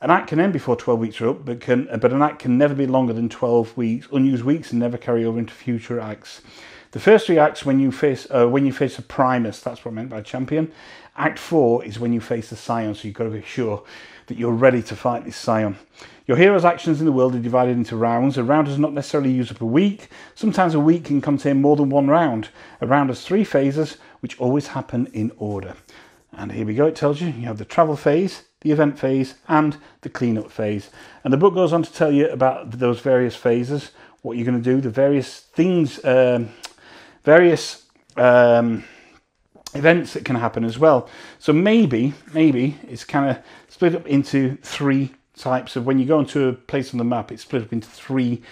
Speaker 1: An act can end before 12 weeks are up, but an act can never be longer than 12 weeks, unused weeks, and never carry over into future acts. The first 3 acts when you face a Primus, that's what I meant by champion. Act 4 is when you face the Scion, so you've got to be sure that you're ready to fight this Scion. Your hero's actions in the world are divided into rounds. A round does not necessarily use up a week. Sometimes a week can contain more than 1 round. A round has 3 phases, which always happen in order. And here we go, it tells you have the travel phase, the event phase, and the cleanup phase. And the book goes on to tell you about those various phases, what you're going to do, the various things, events that can happen as well. So maybe it's kind of split up into 3 types of, when you go into a place on the map, it's split up into 3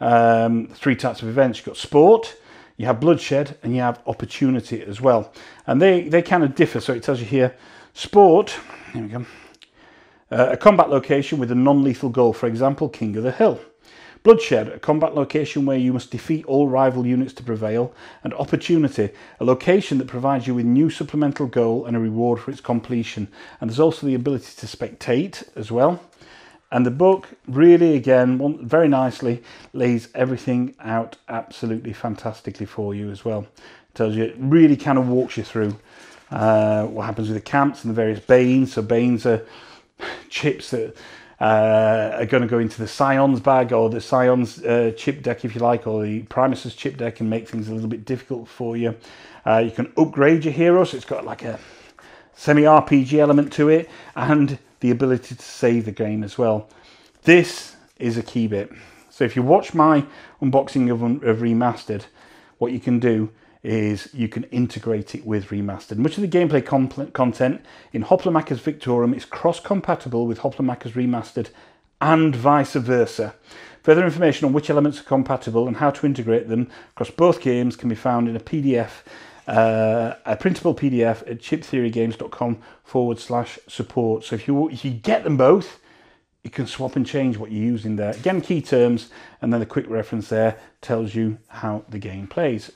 Speaker 1: types of events. You've got sport, you have bloodshed, and you have opportunity as well. And they kind of differ. So it tells you here, sport, here we go. A combat location with a non-lethal goal, for example, King of the Hill. Bloodshed, a combat location where you must defeat all rival units to prevail. And opportunity, a location that provides you with new supplemental goal and a reward for its completion. And there's also the ability to spectate as well. And the book really, again, very nicely lays everything out absolutely fantastically for you as well. It tells you, it really kind of walks you through what happens with the camps and the various Banes. So Banes are chips that are going to go into the Scions bag, or the Scions chip deck, if you like, or the Primus's chip deck, and make things a little bit difficult for you. You can upgrade your hero, so it's got like a semi-RPG element to it, and the ability to save the game as well. This is a key bit. So if you watch my unboxing of Remastered, what you can do is you can integrate it with Remastered. Much of the gameplay content in Hoplomachus Victorum is cross-compatible with Hoplomachus Remastered and vice versa. Further information on which elements are compatible and how to integrate them across both games can be found in a PDF, a printable PDF at chiptheorygames.com/support. So if you get them both, you can swap and change what you use in there. Again, key terms, and then a quick reference there tells you how the game plays.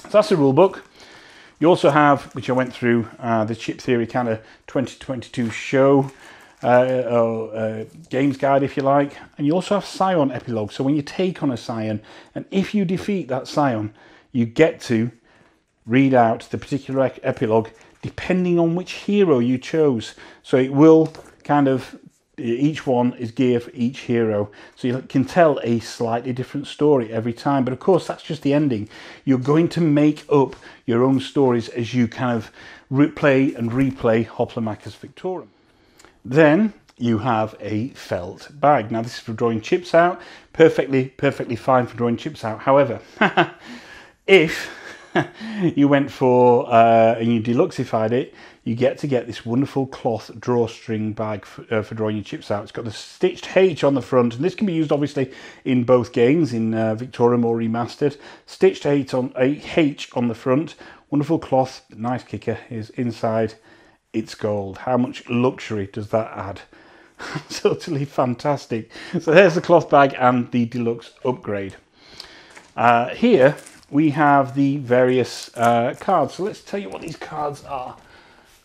Speaker 1: So that's the rule book. You also have, which I went through, the Chip Theory kind of 2022 show games guide, if you like. And you also have Scion epilogue. So when you take on a Scion, and if you defeat that Scion, you get to read out the particular epilogue depending on which hero you chose. So it will kind of, each one is geared for each hero. So you can tell a slightly different story every time. But of course, that's just the ending. You're going to make up your own stories as you kind of play and replay Hoplomachus Victorum. Then you have a felt bag. Now this is for drawing chips out. Perfectly fine for drawing chips out. However, if you went for and you deluxified it, you get this wonderful cloth drawstring bag for drawing your chips out. It's got the stitched H on the front, and this can be used obviously in both games, in Victorum or Remastered. Stitched H on the front, wonderful cloth, nice kicker is inside. It's gold. How much luxury does that add? Totally fantastic. So there's the cloth bag and the deluxe upgrade. Here we have the various cards. So let's tell you what these cards are.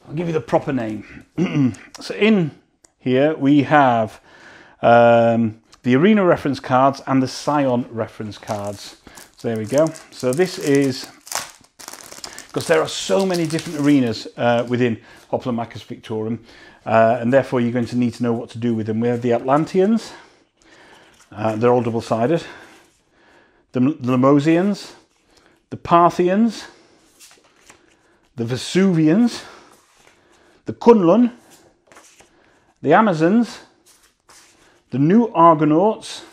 Speaker 1: I'll give you the proper name. So in here we have the Arena reference cards and the Scion reference cards. So there we go. So this is, because there are so many different arenas within Hoplomachus Victorum, and therefore you're going to need to know what to do with them. We have the Atlanteans, they're all double-sided, the Lemosians, the Parthians, the Vesuvians, the Kunlun, the Amazons, the New Argonauts,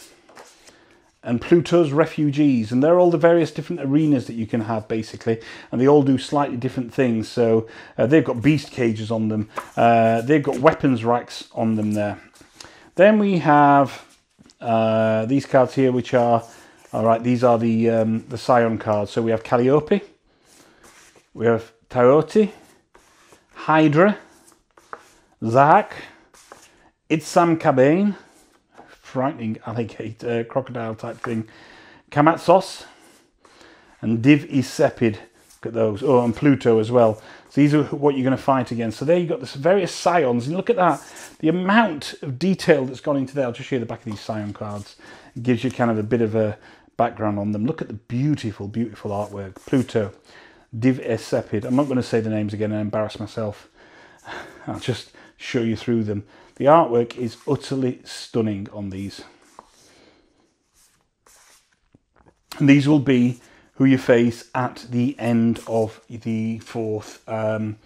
Speaker 1: and Pluto's refugees. And they're all the various different arenas that you can have, basically, and they all do slightly different things. So they've got beast cages on them, they've got weapons racks on them there. Then we have these cards here, which are, all right, these are the Scion cards. So we have Calliope, we have Tyroti, Hydra, Zahak, Itsam Cabane, frightening alligator, crocodile type thing, Kamatsos, and Div-Isepid. Look at those. Oh, and Pluto as well. So these are what you're going to fight against. So there you've got the various Scions, and look at that. The amount of detail that's gone into there. I'll just show you the back of these Scion cards. It gives you kind of a bit of a background on them. Look at the beautiful, beautiful artwork. Pluto, Div-Isepid. I'm not going to say the names again and embarrass myself. I'll just show you through them. The artwork is utterly stunning on these. And these will be who you face at the end of the fourth, not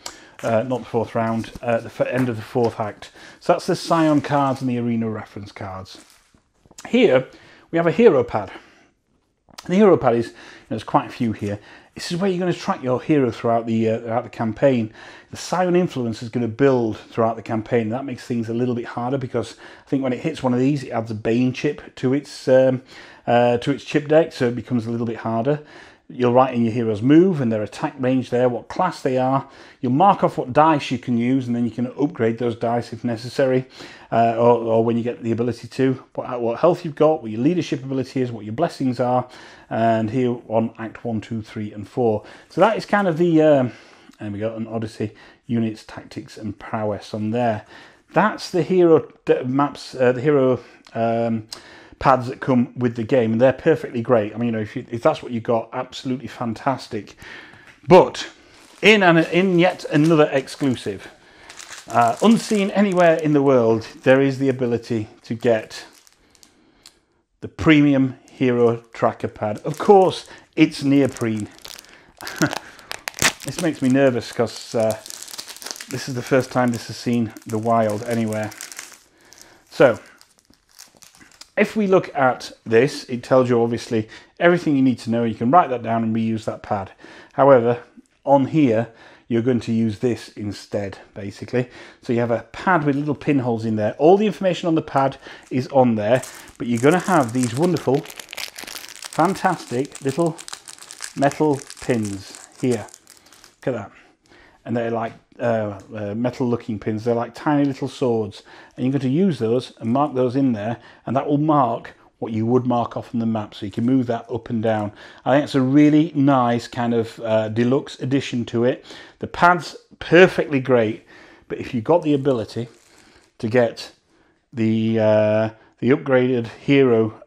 Speaker 1: the fourth round, the end of the fourth act. So that's the Scion cards and the Arena reference cards. Here we have a hero pad. And the hero pad is, there's quite a few here. This is where you're going to track your hero throughout the campaign. The Scion influence is going to build throughout the campaign. That makes things a little bit harder, because I think when it hits one of these, it adds a Bane chip to its chip deck, so it becomes a little bit harder. You'll write in your hero's move and their attack range there, what class they are. You'll mark off what dice you can use, and then you can upgrade those dice if necessary, or when you get the ability to. What health you've got, what your leadership ability is, what your blessings are, and here on Act 1, 2, 3, and 4. So that is kind of the, there we go, an Odyssey, units, tactics, and prowess on there. That's the hero maps, the hero pads that come with the game, and they're perfectly great. I mean, if that's what you got, absolutely fantastic. But in yet another exclusive, unseen anywhere in the world, there is the ability to get the premium hero tracker pad. Of course, it's neoprene. This makes me nervous, because this is the first time this has seen the wild anywhere. So if we look at this, it tells you obviously everything you need to know. You can write that down and reuse that pad. However, on here, you're going to use this instead, basically. So you have a pad with little pinholes in there. All the information on the pad is on there, but you're going to have these wonderful, fantastic little metal pins here. Look at that. And they're like metal looking pins. They're like tiny little swords, and you're going to use those and mark those in there, and that will mark what you would mark off on the map, so you can move that up and down. I think it's a really nice kind of deluxe addition to it. The pad's perfectly great, but if you've got the ability to get the upgraded hero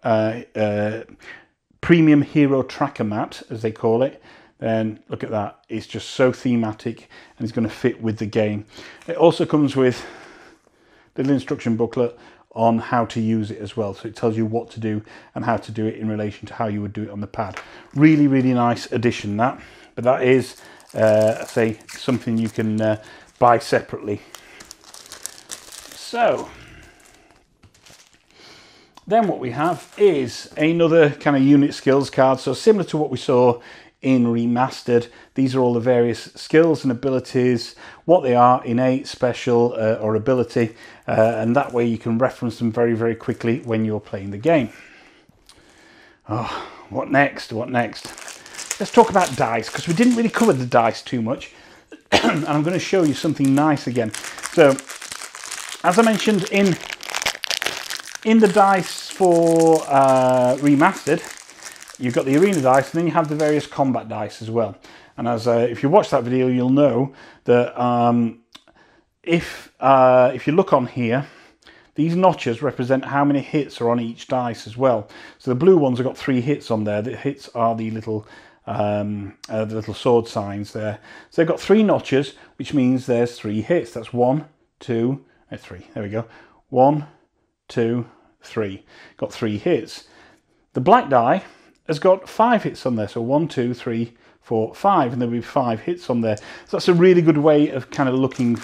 Speaker 1: premium hero tracker mat, as they call it, then look at that. It's just so thematic, and it's going to fit with the game. It also comes with a little instruction booklet on how to use it as well, so it tells you what to do and how to do it in relation to how you would do it on the pad. Really, really nice addition, that. But that is, say, something you can buy separately. So then what we have is another kind of unit skills card. So similar to what we saw in Remastered, these are all the various skills and abilities, what they are, innate, special, or ability, and that way you can reference them very, very quickly when you're playing the game. Oh, what next? What next? Let's talk about dice, because we didn't really cover the dice too much. And I'm going to show you something nice again. So, as I mentioned, in the dice for Remastered, you've got the arena dice, and then you have the various combat dice as well. And as if you watch that video, you'll know that if you look on here, these notches represent how many hits are on each dice as well. So the blue ones have got 3 hits on there. The hits are the little sword signs there. So they've got 3 notches, which means there's 3 hits. That's 1, 2, and 3. There we go. 1, 2, 3. Got 3 hits. The black die has got 5 hits on there, so 1, 2, 3, 4, 5, and there'll be 5 hits on there. So that's a really good way of kind of looking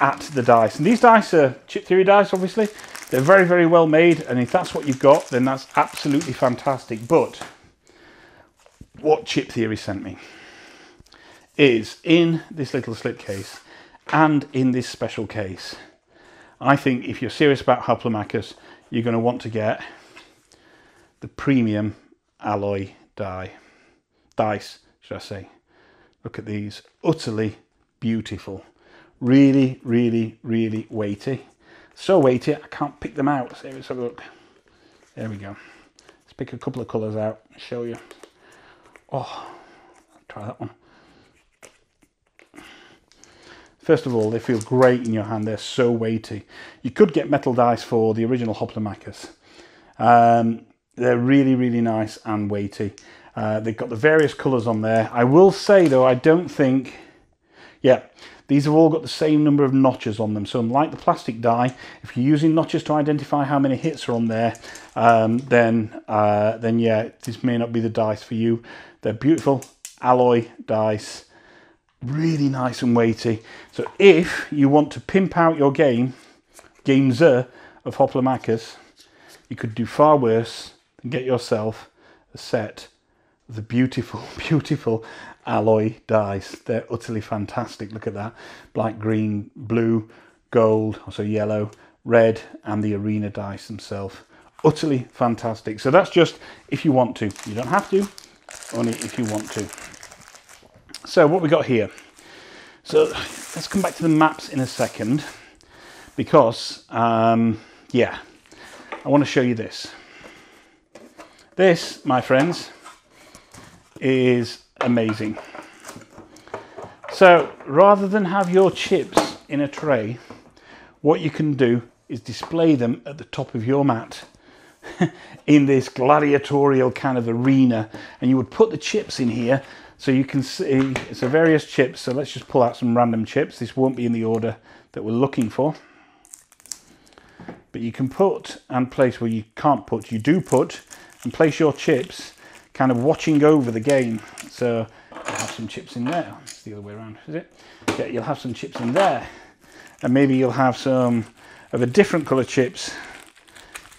Speaker 1: at the dice. And these dice are chip theory dice, obviously. They're very, very well made, and if that's what you've got, then that's absolutely fantastic. But what chip theory sent me is in this little slipcase and in this special case. I think if you're serious about Hoplomachus, you're going to want to get the premium alloy dice, should I say. Look at these, utterly beautiful. Really, really, really weighty. So weighty, I can't pick them out. So let's have a look. There we go. Let's pick a couple of colours out and show you. Oh, try that one. First of all, they feel great in your hand. They're so weighty. You could get metal dice for the original Hoplomachus. They're really, really nice and weighty. They've got the various colours on there. I will say, though, I don't think... Yeah, these have all got the same number of notches on them. So unlike the plastic die, if you're using notches to identify how many hits are on there, then yeah, this may not be the dice for you. They're beautiful alloy dice. Really nice and weighty. So if you want to pimp out your games of Hoplomachus, you could do far worse than get yourself a set of the beautiful, beautiful alloy dice. They're utterly fantastic. Look at that. Black, green, blue, gold, also yellow, red, and the arena dice themselves. Utterly fantastic. So that's just if you want to. You don't have to, only if you want to. So what we got here. So let's come back to the maps in a second, because yeah, I want to show you this. This, my friends, is amazing. So rather than have your chips in a tray, what you can do is display them at the top of your mat in this gladiatorial kind of arena, and you would put the chips in here so you can see it's various chips. So let's just pull out some random chips. This won't be in the order that we're looking for, but you can put and place, well, you can't put, you do put and place your chips kind of watching over the game. So you'll have some chips in there. It's the other way around, is it? Yeah, you'll have some chips in there, and maybe you'll have some of a different colour chips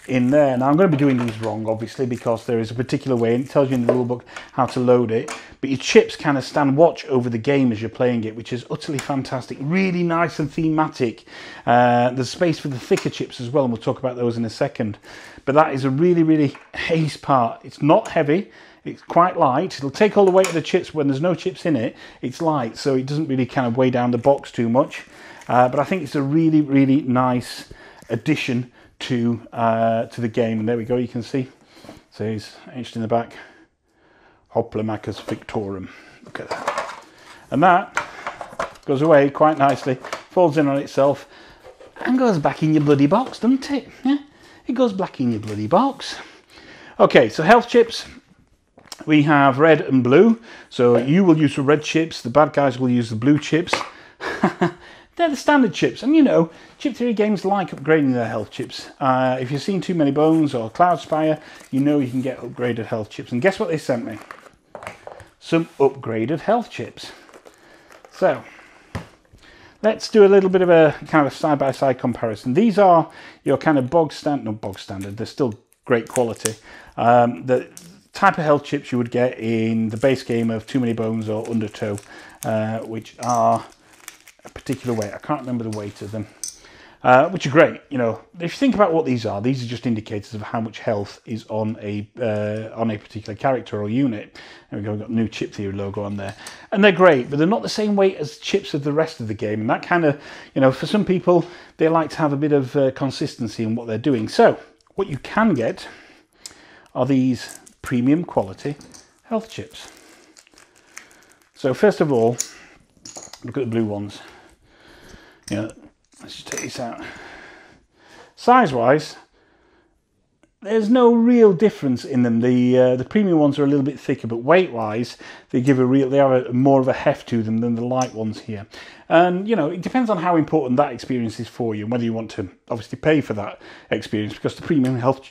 Speaker 1: in there. Now I'm going to be doing these wrong, obviously, because there is a particular way, and it tells you in the rule book how to load it, but your chips kind of stand watch over the game as you're playing it, which is utterly fantastic, really nice and thematic. There's space for the thicker chips as well, and we'll talk about those in a second, but that is a really ace part. It's not heavy, it's quite light. It'll take all the weight of the chips. When there's no chips in it, it's light, so it doesn't really kind of weigh down the box too much, but I think it's a really nice addition to the game. And there we go, you can see, so he's etched in the back, Hoplomachus Victorum. Look at that. And that goes away quite nicely, folds in on itself, and goes back in your bloody box, doesn't it? Yeah, it goes back in your bloody box. Okay, so health chips. We have red and blue. So you will use the red chips, the bad guys will use the blue chips. They're the standard chips, and you know, Chip Theory games like upgrading their health chips. If you've seen Too Many Bones or Cloudspire, you know you can get upgraded health chips. And guess what they sent me? Some upgraded health chips. So, let's do a little bit of a kind of side-by-side comparison. These are your kind of bog standard, they're still great quality. The type of health chips you would get in the base game of Too Many Bones or Undertow, which are a particular weight. I can't remember the weight of them, which are great. You know, if you think about what these are just indicators of how much health is on a particular character or unit. There we go, we've got a new Chip Theory logo on there, and they're great, but they're not the same weight as chips of the rest of the game, and that kind of, you know, for some people they like to have a bit of consistency in what they're doing. So what you can get are these premium quality health chips. So first of all, look at the blue ones. You know, let's just take this out. Size-wise, there's no real difference in them. The premium ones are a little bit thicker, but weight-wise, they have more of a heft to them than the light ones here. And you know, it depends on how important that experience is for you, and whether you want to obviously pay for that experience, because the premium health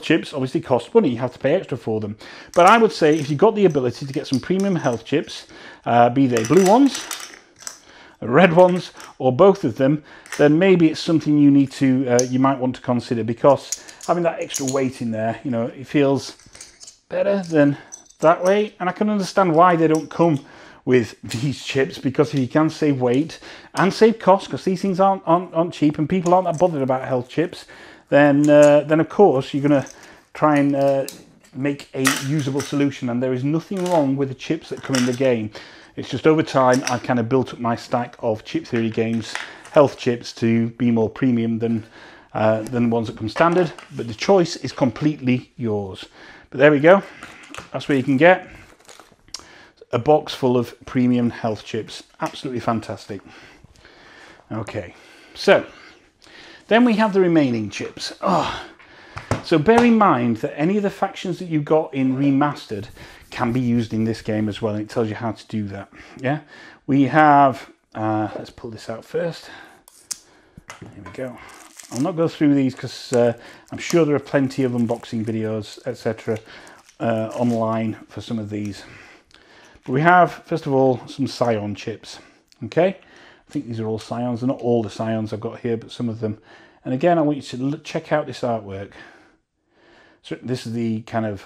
Speaker 1: chips obviously cost money. You have to pay extra for them. But I would say if you've got the ability to get some premium health chips, be they blue ones, red ones, or both of them, then maybe it's something you need to you might want to consider, because having that extra weight in there, you know, it feels better than that way. And I can understand why they don't come with these chips, because if you can save weight and save cost, because these things aren't cheap and people aren't that bothered about health chips, then of course you're going to try and make a usable solution. And there is nothing wrong with the chips that come in the game. It's just over time I've kind of built up my stack of Chip Theory games health chips to be more premium than the ones that come standard. But the choice is completely yours. But there we go. That's where you can get a box full of premium health chips. Absolutely fantastic. Okay, so then we have the remaining chips. So bear in mind that any of the factions that you got in Remastered can be used in this game as well, and it tells you how to do that. Yeah, we have, let's pull this out first. Here we go. I'll not go through these because I'm sure there are plenty of unboxing videos, etc. Online for some of these. But we have, first of all, some Scion chips. Okay, I think these are all Scions. They're not all the Scions I've got here, but some of them. And again, I want you to check out this artwork. So this is the kind of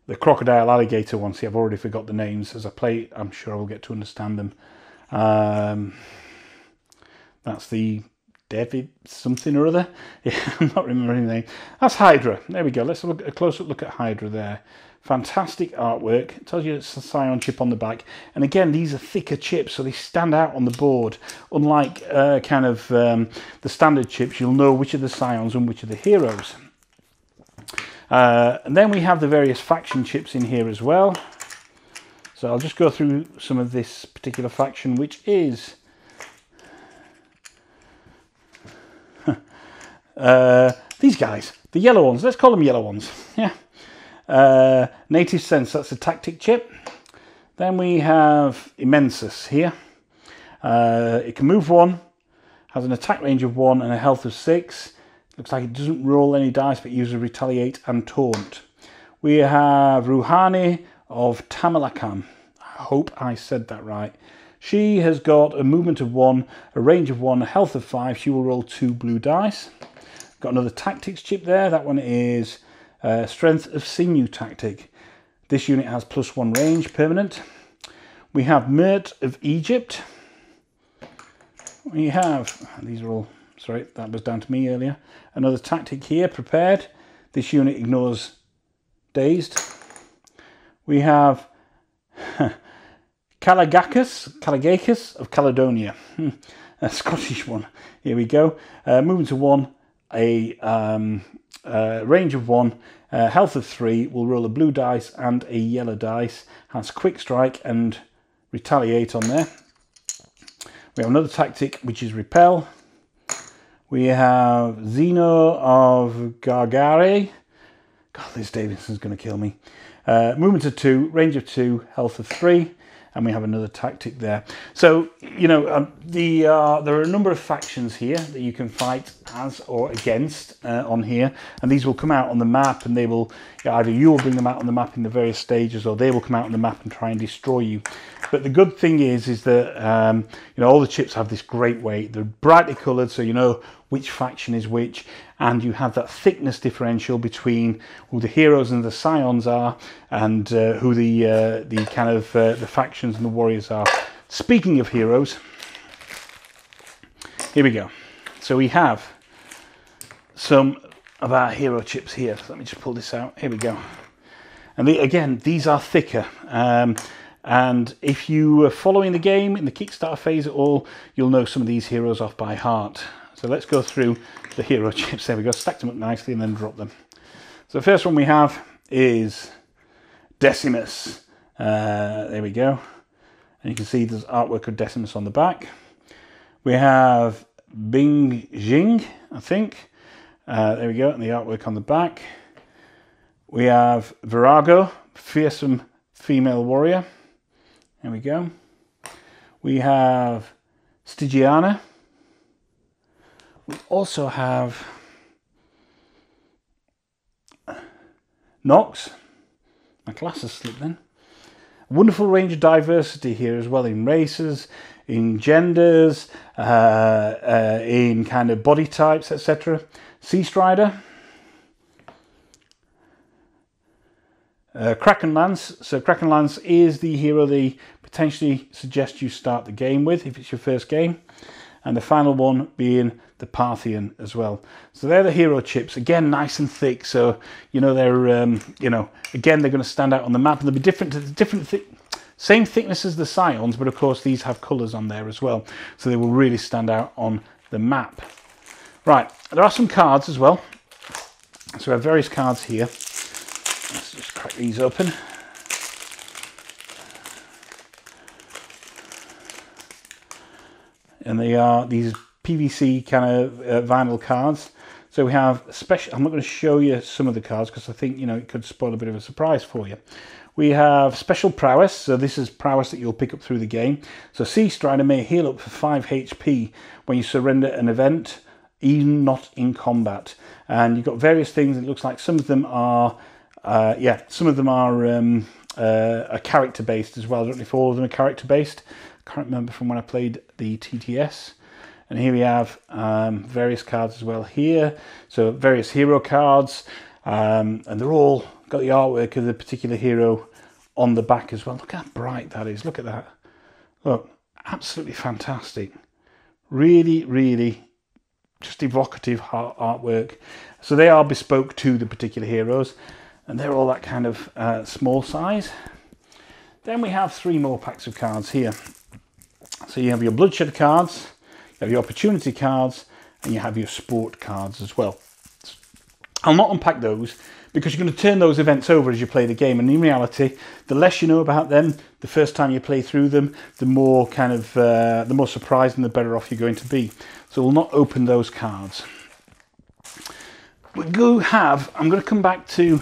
Speaker 1: the crocodile alligator one. See, I've already forgot the names. As I play, I'm sure I will get to understand them. That's the David something or other. Yeah, I'm not remembering the name. That's Hydra. There we go. Let's look a closer look at Hydra there. Fantastic artwork. It tells you it's a Scion chip on the back. And again, these are thicker chips, so they stand out on the board. Unlike the standard chips, you'll know which are the Scions and which are the heroes. And then we have the various faction chips in here as well. So I'll just go through some of this particular faction, which is these guys, the yellow ones. Let's call them yellow ones. Yeah. Native Sense, that's a tactic chip. Then we have Immensus here. It can move 1, has an attack range of 1 and a health of 6. Looks like it doesn't roll any dice, but uses Retaliate and Taunt. We have Rouhani of Tamalakam. I hope I said that right. She has got a movement of 1, a range of 1, a health of 5. She will roll 2 blue dice. Got another tactics chip there. That one is strength of sinew tactic. This unit has +1 range, permanent. We have Mert of Egypt. We have, these are all, sorry, that was down to me earlier. Another tactic here, prepared. This unit ignores dazed. We have Calagacus of Caledonia, a Scottish one. Here we go. Moving to 1, a range of 1, health of 3. Will roll a blue dice and a yellow dice. Has quick strike and retaliate on there. We have another tactic which is repel. We have Zeno of Gargare. God, this Davidson's going to kill me. Movement of 2, range of 2, health of 3, and we have another tactic there. So, you know, there are a number of factions here that you can fight as or against on here, and these will come out on the map, and they will, either you will bring them out on the map in the various stages, or they will come out on the map and try and destroy you. But the good thing is that you know, all the chips have this great weight. They're brightly coloured, so you know which faction is which, and you have that thickness differential between who the heroes and the scions are, and who the kind of the factions and the warriors are. Speaking of heroes, here we go. So we have some of our hero chips here. So let me just pull this out. Here we go. And again, these are thicker. And if you are following the game in the Kickstarter phase at all, you'll know some of these heroes off by heart. So let's go through the hero chips. There we go, stack them up nicely and then drop them. So the first one we have is Decimus. There we go. And you can see there's artwork of Decimus on the back. We have Bing Jing, I think. There we go, and the artwork on the back. We have Virago, fearsome female warrior. There we go. We have Stygiana. We also have Nox. My glasses slipped then. A wonderful range of diversity here as well, in races, in genders, in kind of body types, etc. Sea Strider. Kraken Lance. So Kraken Lance is the hero they potentially suggest you start the game with if it's your first game. And the final one being the Parthian as well. So they're the hero chips. Again, nice and thick. So, you know, they're, you know, again, they're going to stand out on the map. And they'll be different, same thickness as the Scions, but of course these have colours on there as well. So they will really stand out on the map. Right, there are some cards as well. So we have various cards here. Let's just crack these open. And they are these PVC kind of vinyl cards. So we have special. I'm not going to show you some of the cards because I think, you know, it could spoil a bit of a surprise for you. We have special prowess. So this is prowess that you'll pick up through the game. So Sea Strider may heal up for 5 HP when you surrender an event, even not in combat. And you've got various things. It looks like some of them are, some of them are character based as well. I don't know if all of them are character based. I can't remember from when I played the TTS. And here we have various cards as well here. So various hero cards, and they're all got the artwork of the particular hero on the back as well. Look how bright that is. Look at that. Look, absolutely fantastic. Really, really just evocative artwork. So they are bespoke to the particular heroes, and they're all that kind of small size. Then we have 3 more packs of cards here. So you have your bloodshed cards, you have your opportunity cards, and you have your sport cards as well. I'll not unpack those because you're going to turn those events over as you play the game, and in reality, the less you know about them, the first time you play through them, the more kind of the more surprised and the better off you're going to be. So we'll not open those cards. I'm going to come back to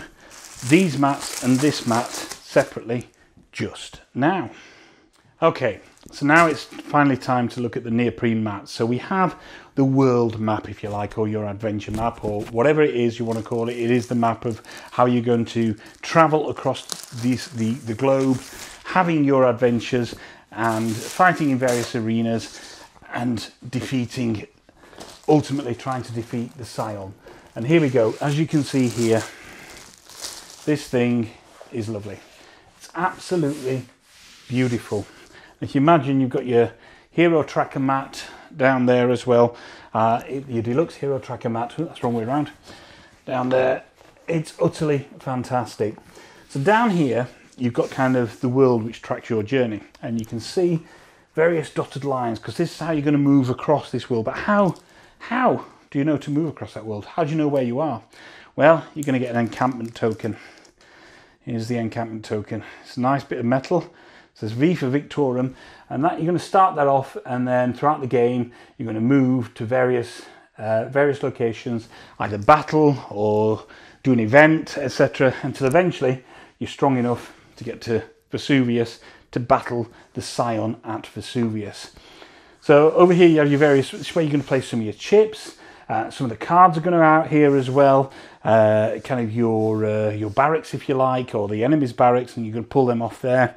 Speaker 1: these mats and this mat separately just now. Okay, so now it's finally time to look at the neoprene mats. So we have the world map, if you like, or your adventure map, or whatever it is you want to call it. It is the map of how you're going to travel across the globe, having your adventures and fighting in various arenas and defeating ultimately trying to defeat the Scion. And here we go. As you can see here, this thing is lovely. It's absolutely beautiful. If you imagine, you've got your hero tracker mat down there as well. Your deluxe hero tracker mat. Ooh, that's the wrong way around. Down there. It's utterly fantastic. So down here, you've got kind of the world which tracks your journey. And you can see various dotted lines, because this is how you're going to move across this world. But how do you know to move across that world? How do you know where you are? Well, you're going to get an encampment token. Here's the encampment token. It's a nice bit of metal. It says V for Victorum, and that you're going to start that off, and then throughout the game you're going to move to various locations, either battle or do an event, etc., until eventually you're strong enough to get to Vesuvius to battle the Scion at Vesuvius. So over here you have your various, this is where you're going to place some of your chips. Some of the cards are going to be out here as well. Kind of your barracks, if you like, or the enemy's barracks, and you can pull them off there.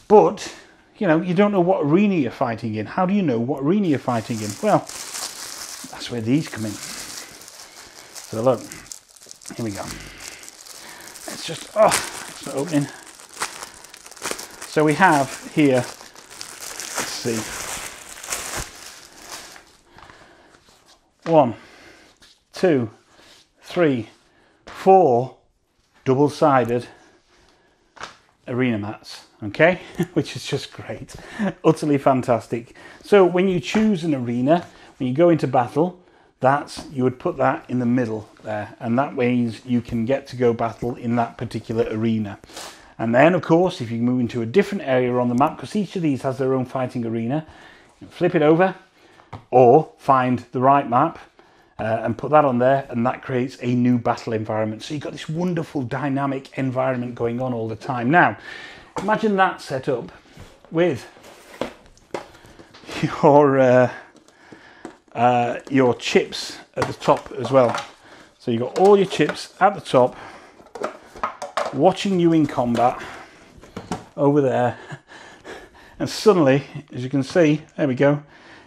Speaker 1: But you know, you don't know what arena you're fighting in. How do you know what arena you're fighting in? Well, that's where these come in. So look, here we go. It's just, it's not opening. So we have here, let's see, 1, 2, 3, 4 double-sided arena mats, okay, which is just great, utterly fantastic. So when you choose an arena, when you go into battle, you would put that in the middle there, and that means you can get to go battle in that particular arena. And then, of course, if you move into a different area on the map, because each of these has their own fighting arena, flip it over, or find the right map and put that on there, and that creates a new battle environment. So you've got this wonderful dynamic environment going on all the time. Now, imagine that set up with your chips at the top as well. So you've got all your chips at the top, watching you in combat over there, and suddenly, as you can see, there we go,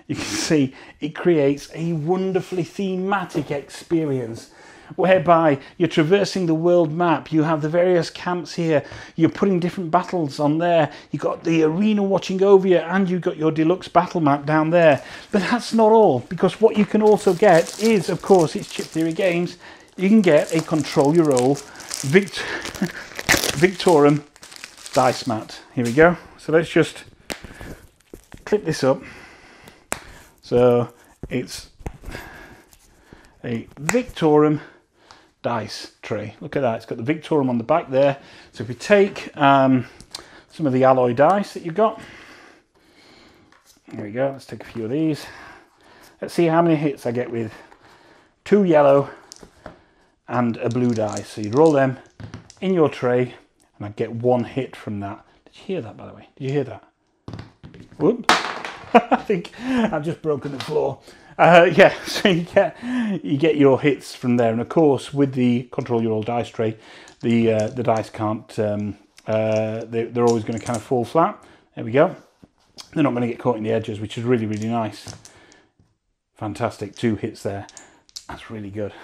Speaker 1: you can see it creates a wonderfully thematic experience whereby you're traversing the world map. You have the various camps here, you're putting different battles on there, you've got the arena watching over you, and you've got your deluxe battle map down there. But that's not all, because what you can also get is, of course, it's Chip Theory Games, you can get a Control Your Roll Victorum dice mat. Here we go. So let's just clip this up. So it's a Victorum dice tray. Look at that. It's got the Victorum on the back there. So if we take some of the alloy dice that you've got, there we go. Let's take a few of these. Let's see how many hits I get with 2 yellow and a blue dice. So you'd roll them in your tray, and I'd get 1 hit from that. Did you hear that, by the way? Did you hear that? Whoops. I think I've just broken the floor. Yeah, so you get your hits from there, and of course with the Control Your Roll dice tray, the dice can't. They're always going to kind of fall flat. There we go. They're not going to get caught in the edges, which is really, really nice. Fantastic, 2 hits there. That's really good.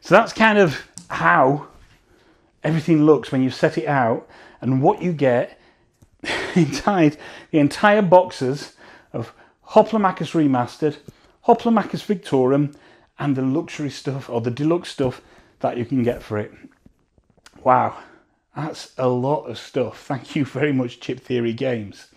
Speaker 1: So that's kind of how everything looks when you set it out, and what you get inside the entire boxes of Hoplomachus Remastered, Hoplomachus Victorum, and the luxury stuff, or the deluxe stuff that you can get for it. Wow, that's a lot of stuff. Thank you very much, Chip Theory Games.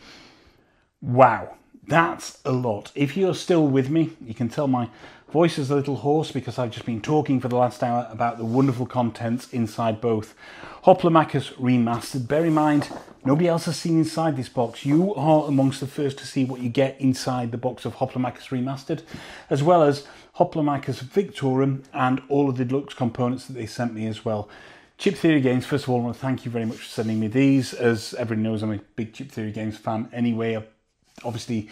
Speaker 1: Wow, that's a lot. If you're still with me, you can tell my voice is a little hoarse because I've just been talking for the last hour about the wonderful contents inside both Hoplomachus Remastered. Bear in mind, nobody else has seen inside this box. You are amongst the first to see what you get inside the box of Hoplomachus Remastered, as well as Hoplomachus Victorum and all of the deluxe components that they sent me as well. Chip Theory Games, first of all, I want to thank you very much for sending me these. As everyone knows, I'm a big Chip Theory Games fan anyway. I've obviously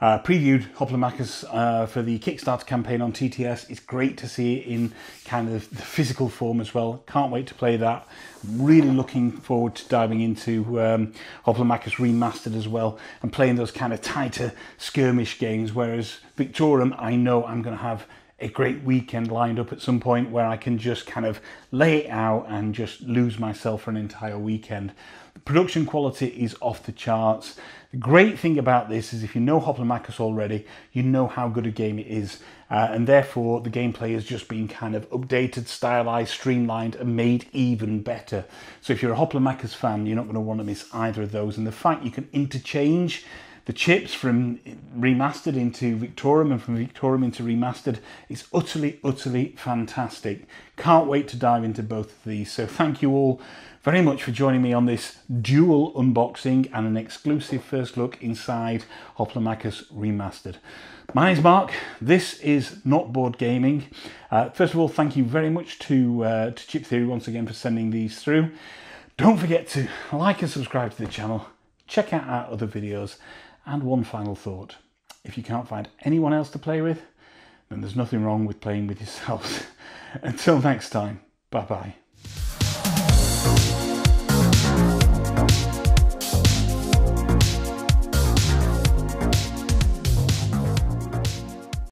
Speaker 1: previewed Hoplomachus for the Kickstarter campaign on TTS. It's great to see it in kind of the physical form as well. Can't wait to play that. Really looking forward to diving into Hoplomachus Remastered as well, and playing those kind of tighter skirmish games, whereas Victorum, I know I'm going to have a great weekend lined up at some point where I can just kind of lay it out and just lose myself for an entire weekend. The production quality is off the charts. The great thing about this is if you know Hoplomachus already, you know how good a game it is, and therefore the gameplay has just been kind of updated, stylized, streamlined and made even better. So if you're a Hoplomachus fan, you're not going to want to miss either of those. And the fact you can interchange the chips from Remastered into Victorum and from Victorum into Remastered is utterly fantastic. Can't wait to dive into both of these. So thank you all very much for joining me on this dual unboxing and an exclusive first look inside Hoplomachus Remastered. My name's Mark, this is Not Board Gaming. First of all, thank you very much to Chip Theory once again for sending these through. Don't forget to like and subscribe to the channel, check out our other videos, and one final thought. If you can't find anyone else to play with, then there's nothing wrong with playing with yourselves. Until next time, bye bye.